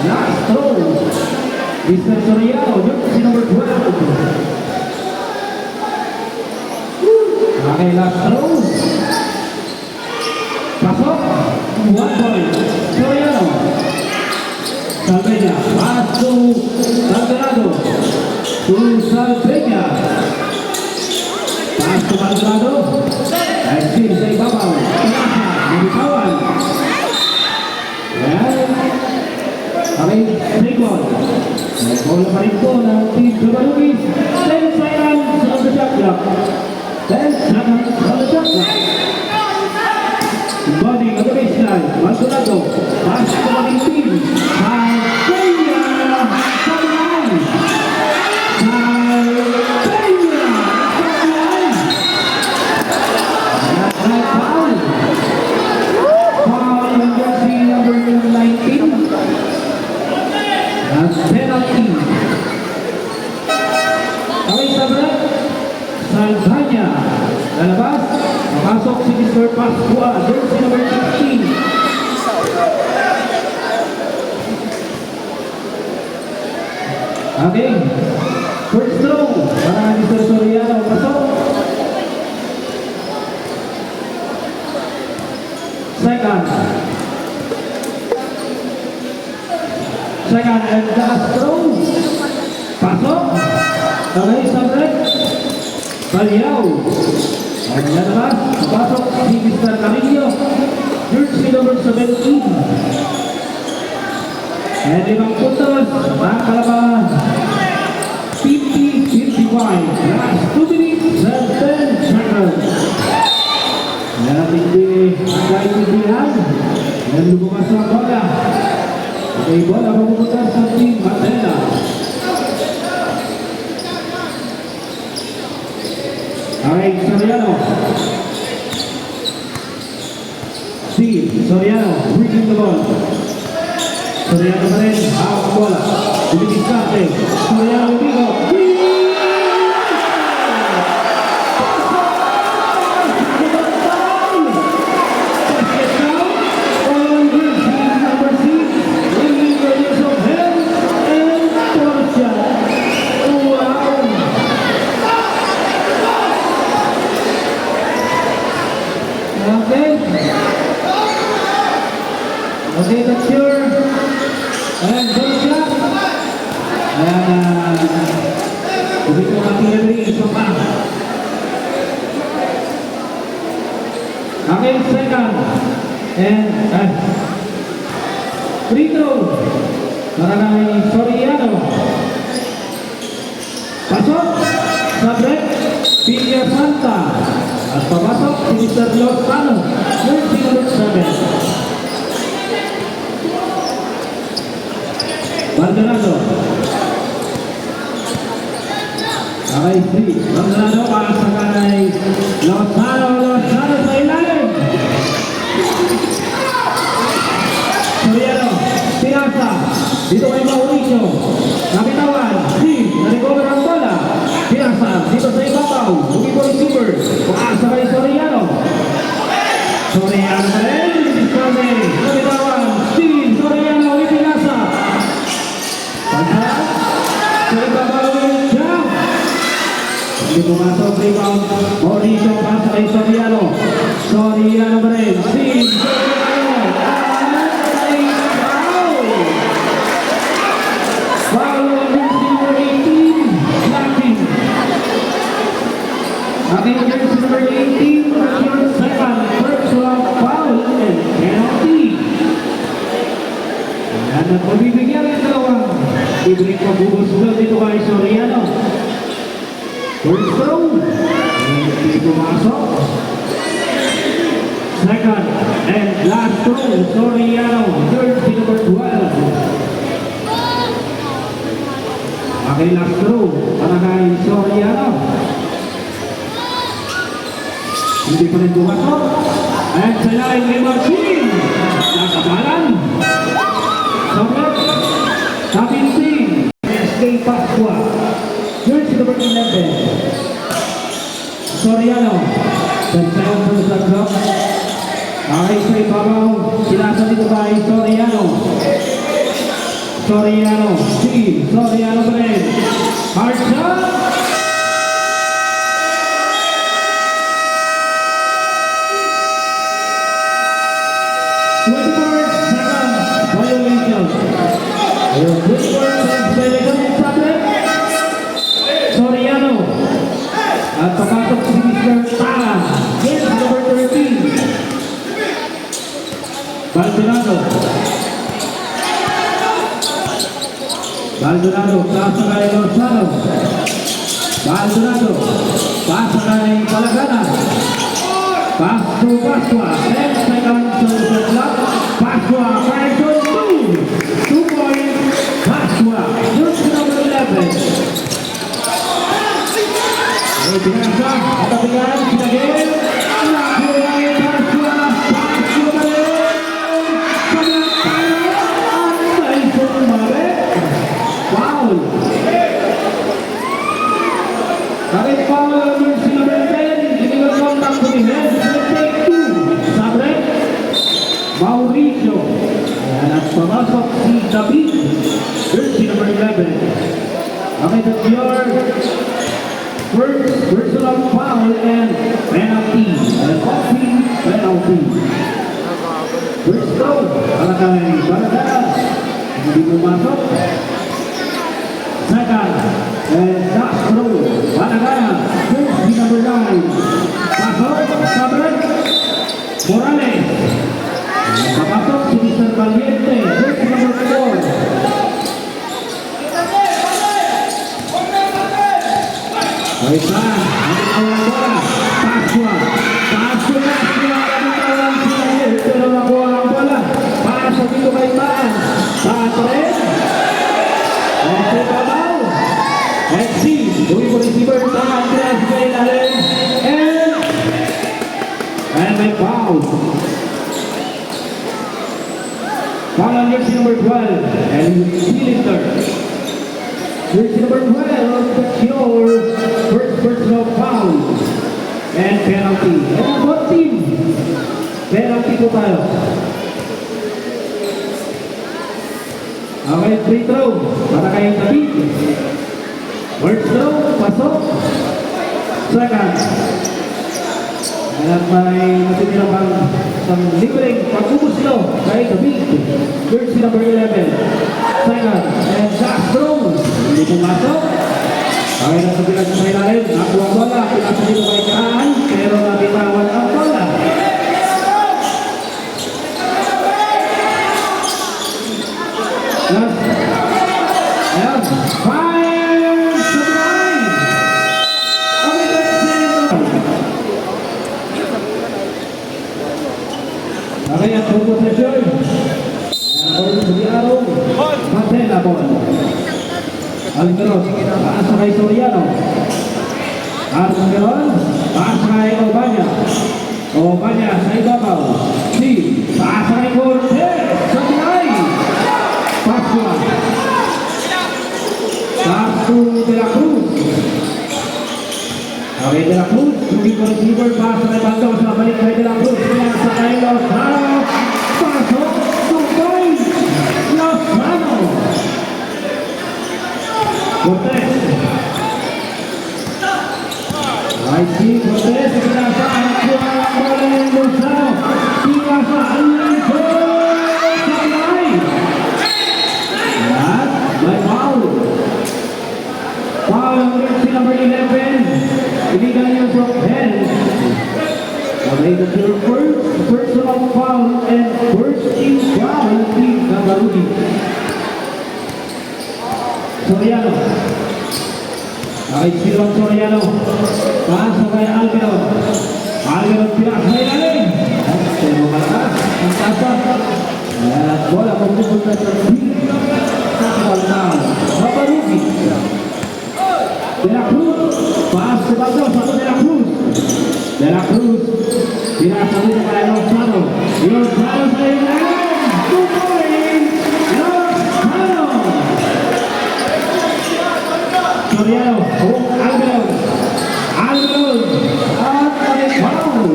last throw. Mr. Soriano, jersey number 12. Okay, last throw. Pasok. 1 point. Soriano. Salveña. Pass to Maldonado. To Salveña. Pass to Maldonado. And still sa ibabaw. Pinasa. Nilitawan. Yan. Okay, Tricon. May bola pa rin po ng Team Cabalugis. 10 seconds on the shot clock. 10 seconds on the shot clock. Body on the baseline. Maldonado. Pass to the team. Salveña. Salveña. Penalty. Okay, Sabret. Salveña. Lalabas. Papasok si Mr. Pascua. Jersey number 16. Okay. First throw. Para Mr. Soriano. Pasok. Second. Second and last throw. Pasok. Okay, Sabret. Baliao. At lalabas. Pasok si Mr. Carrillo. Jersey number 17. And 5 puntos. Mga kalaban. 50-55. Last 2 minutes and 10 seconds. Yan ang pinag-iintindihan. Yan lubukas ang bola. Okay, bola mapupunta sa Team Matena. Okay, Soriano. Steve Soriano, bringing the ball. Soriano pa rin, hawak ang bola. Bumitiskarte. Soriano Bigo. Okay, that's your and good shot. And hindi ko matilagay isa pa. Okay, second. And free throw. Para kay Soriano. Pasok. Sabret. Villa Santa. At papasok si Mr. Lozano. Jersey number 7. Maldonado. Okay, 3. Maldonado para sa kay Lozano. Lozano sa ilalim. Soriano. Pinasa. Dito kay Mauricio. Nabitawan. Steve. Na-recover ang bola. Pinasa. Dito sa ibabaw. Hugi po receiver. Paasa kay Soriano. Soriano pa rin. Nabitawan. Steve. Soriano. Pinasa. Pantas. Sa ibabaw yung jump. Hindi pumasok. Rebound. Mauricio. Paasa kay Soriano. Soriano pa rin. Steve. Soriano. Foul on jersey number 18, Latin. Aking jersey number 18, your second personal foul and penalty. Yan at magbibigyan ng dalawang libreng pagbubusugan dito kay Soriano. First throw, hindi pumasok. Second and last throw, Soriano, jersey number 12. Okay, last throw, para kay Soriano. Hindi pa rin pumasok. At sa laing ni Martin, nakabalan. Sobret, Kapinting, SK Pascua, jersey number 11. Soriano, Sansayon sa Sansayon. Okay, sa ibabaw, sinasa dito ba ay Soriano. Soriano, sige, Soriano pa rin. Hard shot! Soriano at papasok si Mr. Tala, jersey number 13. Baldonado, pasa kay Lozano. Baldonado, pasa kay Palagana. Pass to Pascua, 10 seconds to the clock. Pascua, Carson 2 point, Pascua, jersey number 11. Pinasa, katabigan, sinagin, nakuha Pascua, Pascua pa rin, at may sumabit, foul. Kahit foul, jersey number 10, iniwan ng Tangkulihan, take 2, Sabre, Mauricio, at pumasok si David, jersey number 11. Okay, that's your first personal foul and penalty. Penalty. First throw, para kay Baradaras. Hindi pumasok. Second, and last throw, Baradaras. Jersey number 9. Pasok, Sabre, Morales. Papasok si Mr. Valiente, jersey number 4. Baik lah, awal bola, Pascua, awal bola, pasok itu kaitan, Patrick, Oke Babau, Exi, Dwi receiver tangan keras sekali lain, and my foul. Foul on jersey number 12, and Cylinder. Jersey number 12, that's your first personal foul and penalty. And what team? Penalty po tayo. Okay, free throw para kay David. First throw, pasok. Second. At may natitira pang isang libreng pag-ubuslo kay David. Jersey number 11. Second, and last throw. Hindi pumasok. Okay na sa bilang sa ilalim. Nakuha bola. Pinasa dito kay Kaan. Pero nabitawan ang bola. Last. Ayan. Fire to the line. Okay, that's it. Okay, ang proposisyon. Matela ball. Algaron, paasa kay Soriano. Algaron, paasa kay Obanya. Obanya sa ibabaw. Si, paasa kay Cortez. Sa tulay. Pascua. Pasu de la Cruz. Okay, de la Cruz. Hindi ko receiver, paasa kay Baldo. Sa balik kay de la Cruz. Paasa kay Lozano. Pasok. Lozano. Cortez. I see Cortez. Pinasa ang bola ng Lozano. Pinasa ang Lozano. Sabay. At may foul. 11, illegal use of hands. Okay, that's your first personal foul and first team foul, Team Gabarugi. Soriano. Okay, Silvan Soriano. Taas na kay Alvaro. Alvaro pinak sa ilalim. Pero malakas. Ang tasa. At bola pupunta sa team. Foul now. Gabarugi. De La Cruz. Paas sa bago. Sa De La Cruz. De La Cruz. Pinasa dito kay Lozano. Lozano sa ilalim. 2 points. Lozano. Soriano, Alvaro, at may foul.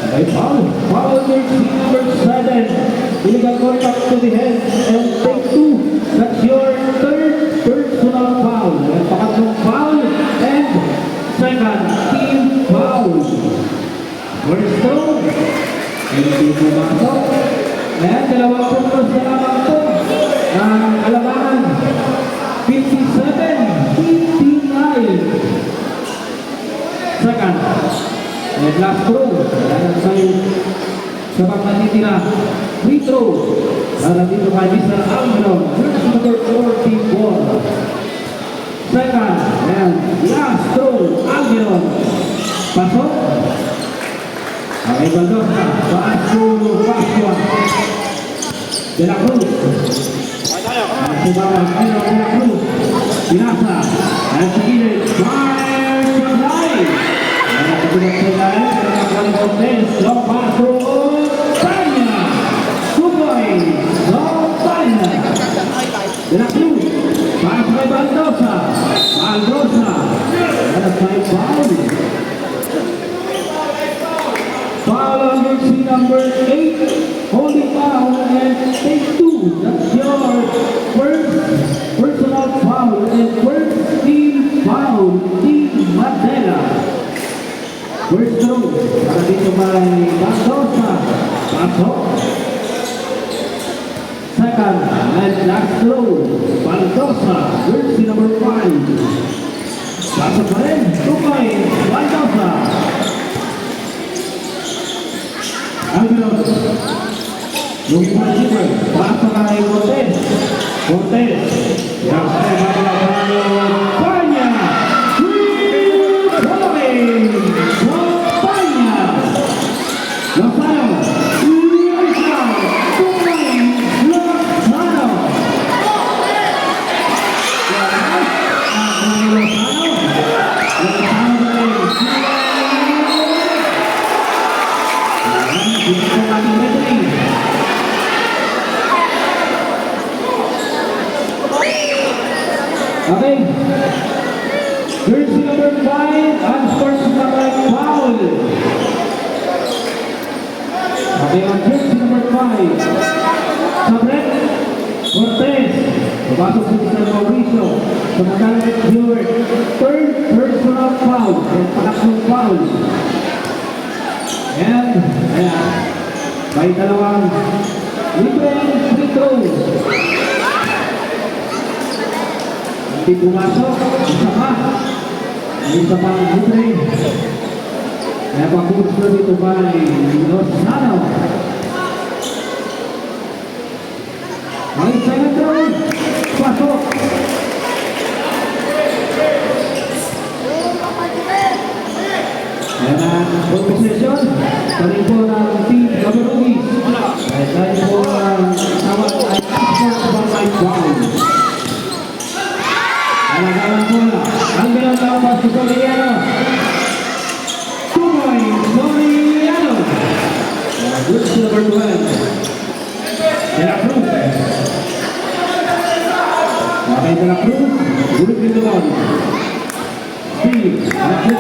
May foul jersey number 7. Illegal contact to the head and take 2. That's your third personal foul. And pangatlong foul and second team foul. First throw, hindi pumasok. And dalawang puntos na lamang ito. Ang alamangan 57-59. Second and last throw dahil tayo sa pagmatitira free throw para dito kay Mr. Alvaro, number 44. Second and last throw, Alvaro pasok. Okay, Baldosa paas to Pascua. De La Cruz. Subawan, Alvaro De La Cruz. Pinasa. At sige, fire to line. At kabilang sa line, pinakakulang Cortez. Long pass to Tanya. 2 points. Long Tanya. De La Cruz. Pass kay Baldosa. Baldosa. At may foul. Foul on jersey number 8. Holding foul and take 2. That's your first personal foul and first team foul. Team Mandela. First throw. Para dito may Baldosa. Pasok. Second and last throw. Baldosa. Jersey number 5. Pasok pa rin. 2 points. Baldosa. Alvaro. Yung impossible. Pasa kay Cortez. Cortez. Yang saya mengatakan Tanya. 3 points. Tanya. Lozano. Lozano. 2 points. Lozano. Okay. Jersey number 5, unsportsmanlike foul. Okay, on jersey number 5. Sabret, Cortez. Papasok si Mr. Mauricio. Sumagamit your third personal foul. And panaklong foul. And, ayan. May dalawang libreng free throws. Hindi pumasok, isa pa. Isa pang libre. Kaya pag-gusto dito by Lozano. May second throw, pasok. Ayan ang full possession. Tarin po ng team Gabarugi. Tarin po ang tawag ay unsportsmanlike foul. Alang-alang bola. Ang ginagawa pa si Soriano. 2 points. Soriano. Good to number 12. De La Cruz. Okay, De La Cruz. Good to the ball. Steve. At good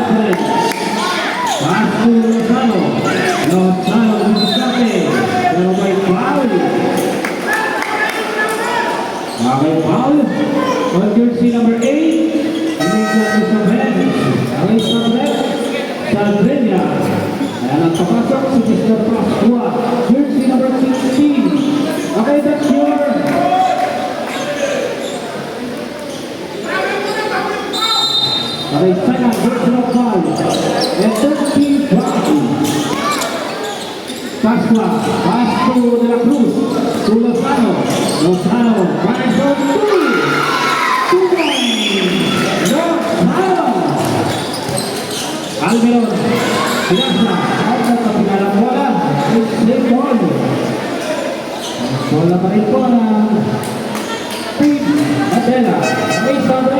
pass to Lozano. Lozano Biscate. Pero may foul. Okay, foul. On jersey number 8, illegal use of hands. Okay, Sabret, Saldrenia. Ayan ang papasok si Mr. Pascua. Jersey number 16. Okay, that's your Okay, second personal foul. And 13 foul. Pascua, pass to De La Cruz, to Lozano. Lozano, fires on three. 2-1. Lozano. Almeron, Pinasa, out na kapinalang bola. It's play ball. Bola pa rin po ng Team Adela. Okay, sabi.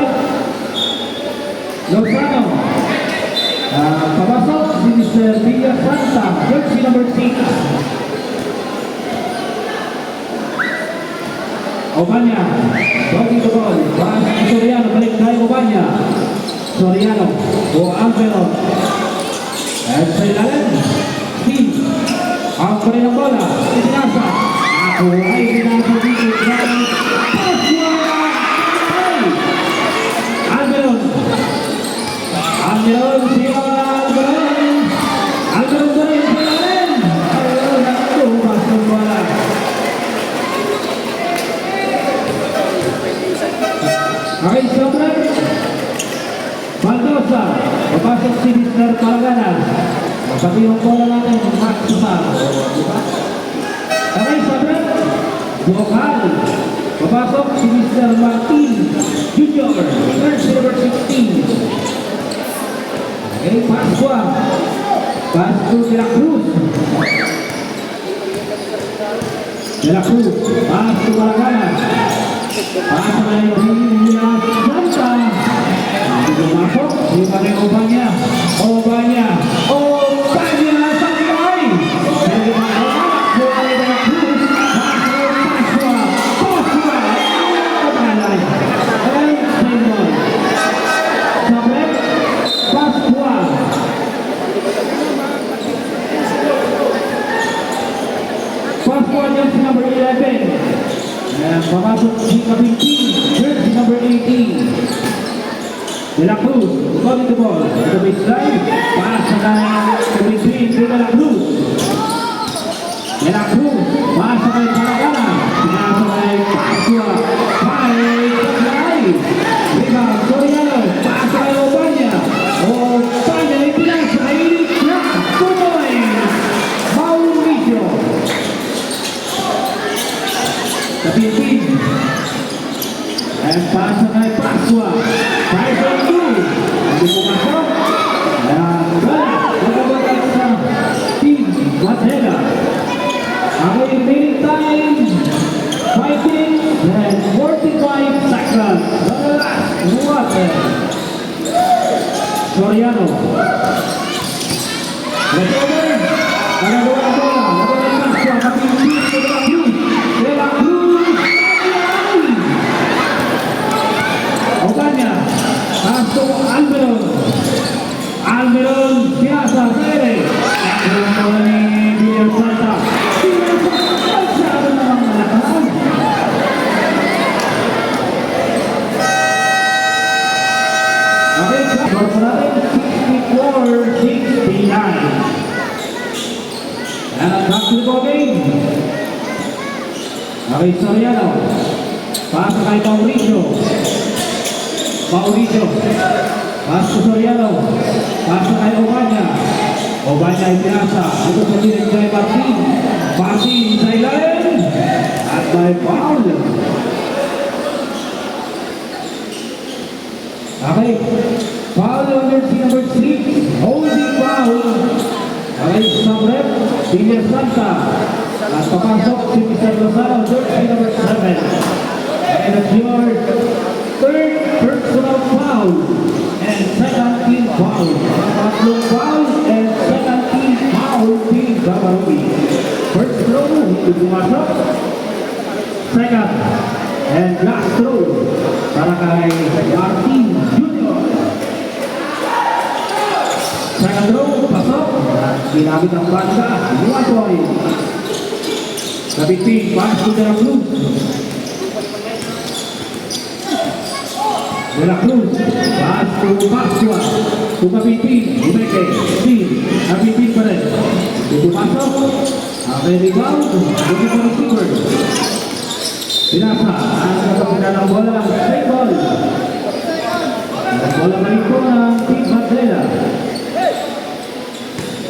Lozano. Papasok si Mr. Villa Santa, jersey number 6. Obanya, jogging the ball. Pass to Soriano, balik kay Obanya. Soriano, o Alvero. At sa ilalim, Steve. Ang pa rin ang bola, Pinasa. Ako ay Pinasa dito ng Pascua. Alvero. Almeron, siya Almeron. Almeron pa rin, Almeron. Almeron, nakatumas ng bola. Okay, sobra. Baldosa, papasok si Mr. Palaganas. Pati yung bola natin, Max Susar. Okay, sobra. Bukal, papasok si Mr. Martin Jr. Jersey number 16. Okay, Pascua. Pass to De La Cruz. De La Cruz. Pass to Palaganas. Pass na yung Villa Santa. Hindi pumasok. Di pa rin Obanya. Obanya. Obanya sa Pinoy. Hindi pumasok. Buhay De La Cruz. Pass to Pascua. Pascua. Kabalay. And Simon. Sabi. Pascua. Pascua jersey number 11. And papasok si Kapintin, jersey number 18. De La Cruz, calling the ball. The baseline. Pass na Kapintin to De La Cruz. De La Cruz, pass kay Palagana. Pinasa kay Pascua. Five, supply. Rebound, Soriano. Pass kay Obanya. Obanya, pinasa kay Tumoy. Mauricio. Kapintin. And pass kay Pascua. 5-2. Hindi pumasok. And wala. Nagabagay sa Team Adela. Ang remaining time, 5 and 45 seconds. The last water. Soriano. Let's over. Nagagawa ang bola. Nagagawa ang Pascua. Kapintin to De La Cruz. De La Cruz. Obanya. Paso Almeron. Almeron. Piazza. Pere. Ang bola ni Villa Santa. Villa Santa. Masyado namang malakas. Okay, score po natin 64-69. And back to the ball game. Okay, Soriano. Pasa kay Mauricio. Mauricio. Pass to Soriano. Pasa kay Obanya. Obanya ay pinasa. Ito sa tinig kay Martin. Martin sa ilalim. At may foul. Okay. Foul on jersey number 3. Holding foul. Okay, Sabrep. Villa Santa. At papasok si Mr. Lozano. Jersey number 7. And it's your third personal foul and second team foul. Tatlong foul and second team foul team Gabarubi. First throw, hindi pumasok. Second and last throw para kay Martin Jr. Second throw, pasok. Ginamit ang bansa. 1 point. Kapintin, pass to De La Cruz. De La Cruz, pass to Pascua, to Kapintin, Umeke, Steve, Kapintin pa rin. Dito pasok, okay, rebound, dito pa receiver. Pinasa, ang kapagina ng bola, straight ball. Bola balik po ng Team Madela.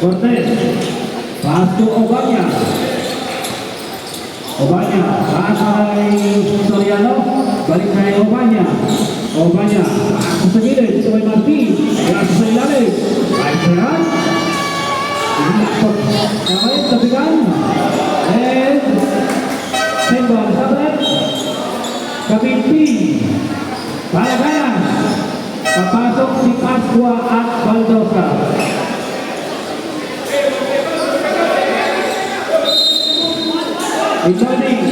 Cortez. Pass to Obanya. Obanya. Pass kay Soriano. Balik kay Obanya. Obanya. Pass sa gilid. Ito kay Martin. Pass sa ilalim. Right hand. Okay, tabigan. And Sembol. Sabret. Kapimpi. Balaganas. Papasok si Pascua at Baldosa. Incoming.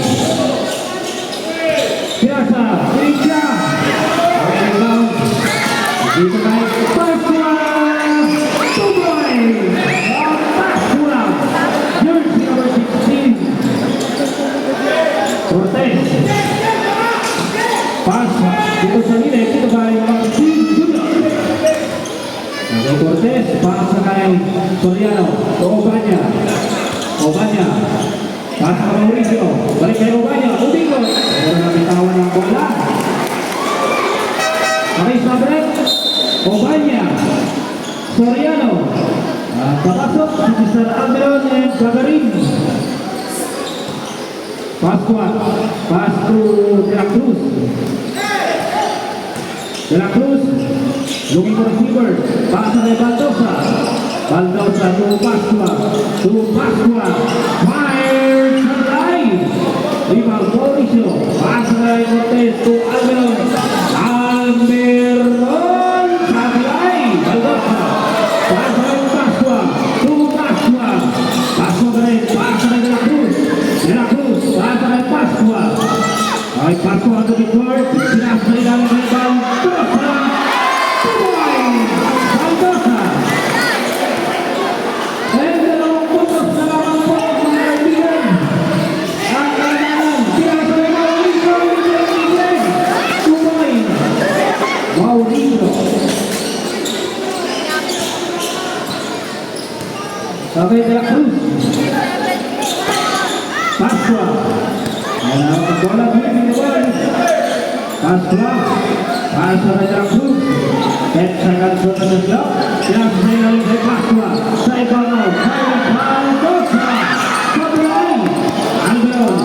Piazza. Piazza. Okay, down. Dito kay Pascua. Tuboy. Pascua. Jersey number 16. Cortez. Pass. Dito sa gilid. Dito kay Martin Junior. Okay, Cortez. Pass kay Soriano. To Obanya. Obanya. Pass kay Mauricio. Balik kay Obanya. Ubigo. Pero nabitawan ng bola. Okay, Sabret. Obanya. Soriano. Papasok si Mr. Almeron and Gagarin. Pascua. Pass to De La Cruz. De La Cruz. Looking for receiver. Pass kay Baldosa. Baldosa to Pascua. To Pascua. Fire sa line. Rebound Mauricio. Pass kay Cortez to Almeron. Almeron sa line. Baldosa. Pass kay Pascua. To Pascua. Pascua kay De La Cruz. De La Cruz. Pass kay Pascua. Ay Pascua to the court. Sinas na ilang rebound. Baldosa. Tuboy. Baldosa. And dalawang puntos na lamang po mga kaibigan. Ang kailangan. Sinas na ilang rebound. Tuboy. Mauricio. Okay, De La Cruz. Pascua. Bola flipping the ball. Pascua. Pass to De La Cruz. 10 seconds on the clock. Sinas na ilang kay Pascua. Sa ibabaw. Kay Baldosa. Sabray. Almeron.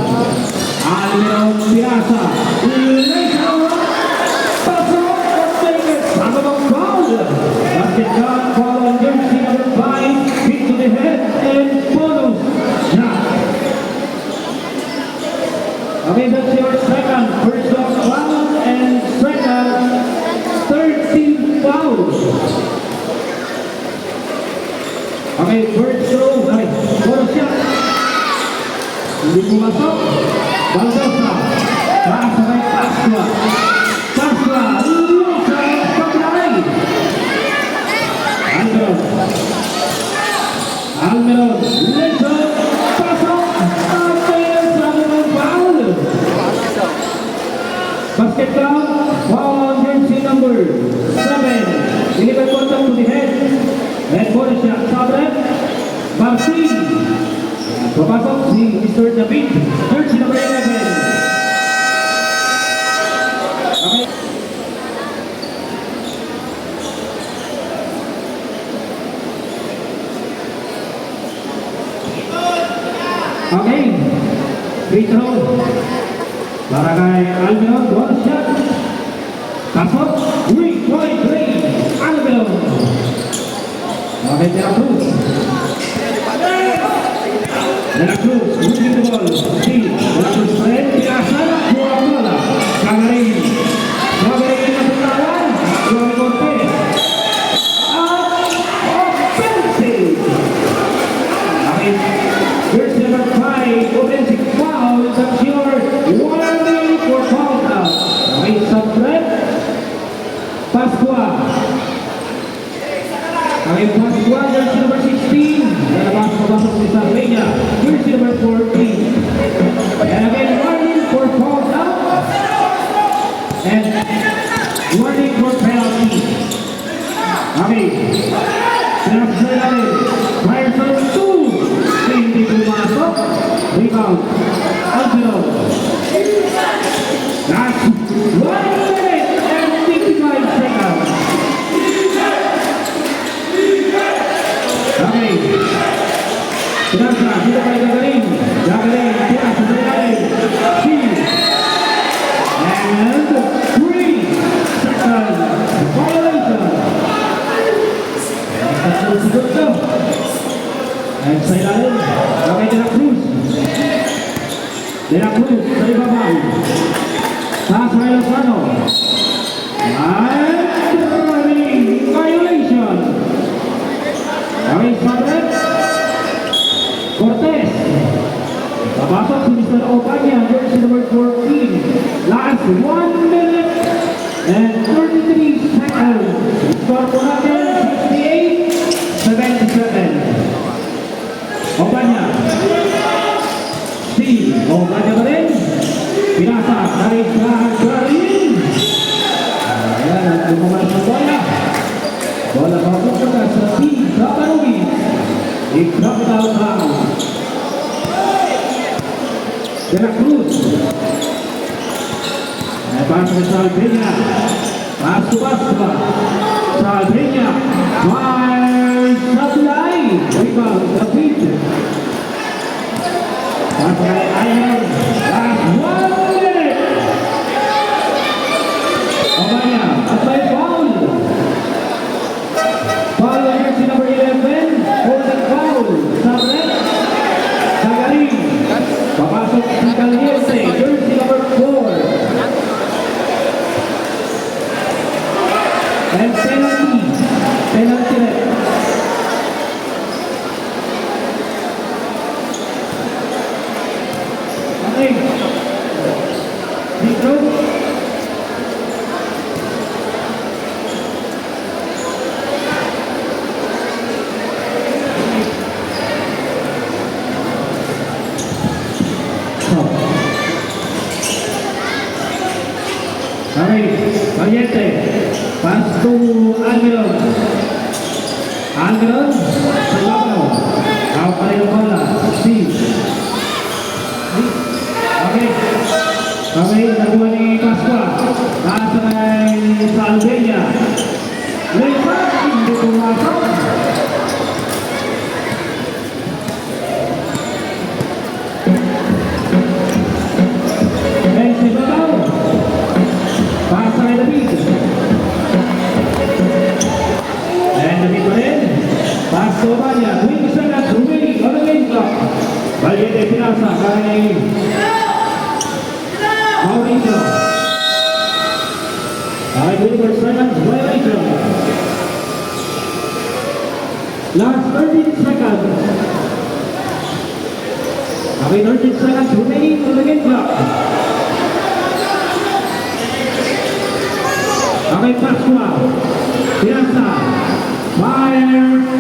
Almeron Piazza. Ilaw. Pasok. Saga ng foul. Basket count. Foul on jersey number 5. Hit to the head and bonus shot. Okay, that's your second. First off, foul and second, 13 fouls. Okay, first throw. Okay, bonus shot. Hindi pumasok. Baldosa. Pass kay Pascua. Pascua. Lusa. Sabray. Almeron. Almeron. Lusa. Pasok. Almeron. Sabi ng foul. Basket count. Foul on jersey number 7. Delivered contact to the head. And bonus shot. Sabret. Martin. Papasok si Mr. David. Jersey number 11. Okay. Okay. Free throw. Para kay Almeron. Bonus shot. Pasok. 3-point range. Almeron. Okay, De La Cruz. De La Cruz. Looking the ball. See. De La Cruz. Fred. Piazza. Buang bola. Gagarin. Gagarin na tutawan. Buang Cortez. Offensive. Okay. Here's number 5. Offensive foul. That's your warning for foul out. Okay, Sabret. Pascua. Okay, Pascua. Jersey number 16. Lalabas-pasok si Sarveña. Jersey number 14. And again, one sa ilalim. Okay, De La Cruz. De La Cruz sa ibabaw. Taas kay Lozano. And running violation. Okay, Sabret. Cortez. Papasok si Mr. Ocaña, jersey number 14. Last 1 minute and 33 seconds. Score po natin 68-77. Ocaña. Steve. Ocaña pa rin. Pinasa. Tarik sa Karin. Ayan, ang kumalas ng bola. Bola papunta ka sa Steve Kaparugi. I-crop down. De La Cruz. Pasok sa Albania. Pasok ba? Sa Albania. May Sablay. Rebound. David. Pasok kay Ayan. Last 1 minute. Ocaña. At may foul. Foul on jersey number 11. Golden foul. Sabret. Sagarin. Papasok si Caliente, jersey number 4. And penalty. Penalty red. Okay. Dito. Okay, Caliente, pass to Angelon. Angelon, sa labaw. Out pa rin ang bola. Steve. Okay. Okay, nakuha ni Pascua. Nasa kay sa Albania. Lepa, hindi pumasok. And si Babaw. Pasa kay David. And David pa rin. Pass to Ocaña. 20 seconds remaining on the game clock. Valiente pinasa kay Mauricio. Ay, 24 seconds violation. Last 13 seconds. Okay, 13 seconds remaining on the game clock. Okay, Pascua. Pinasa. Fire.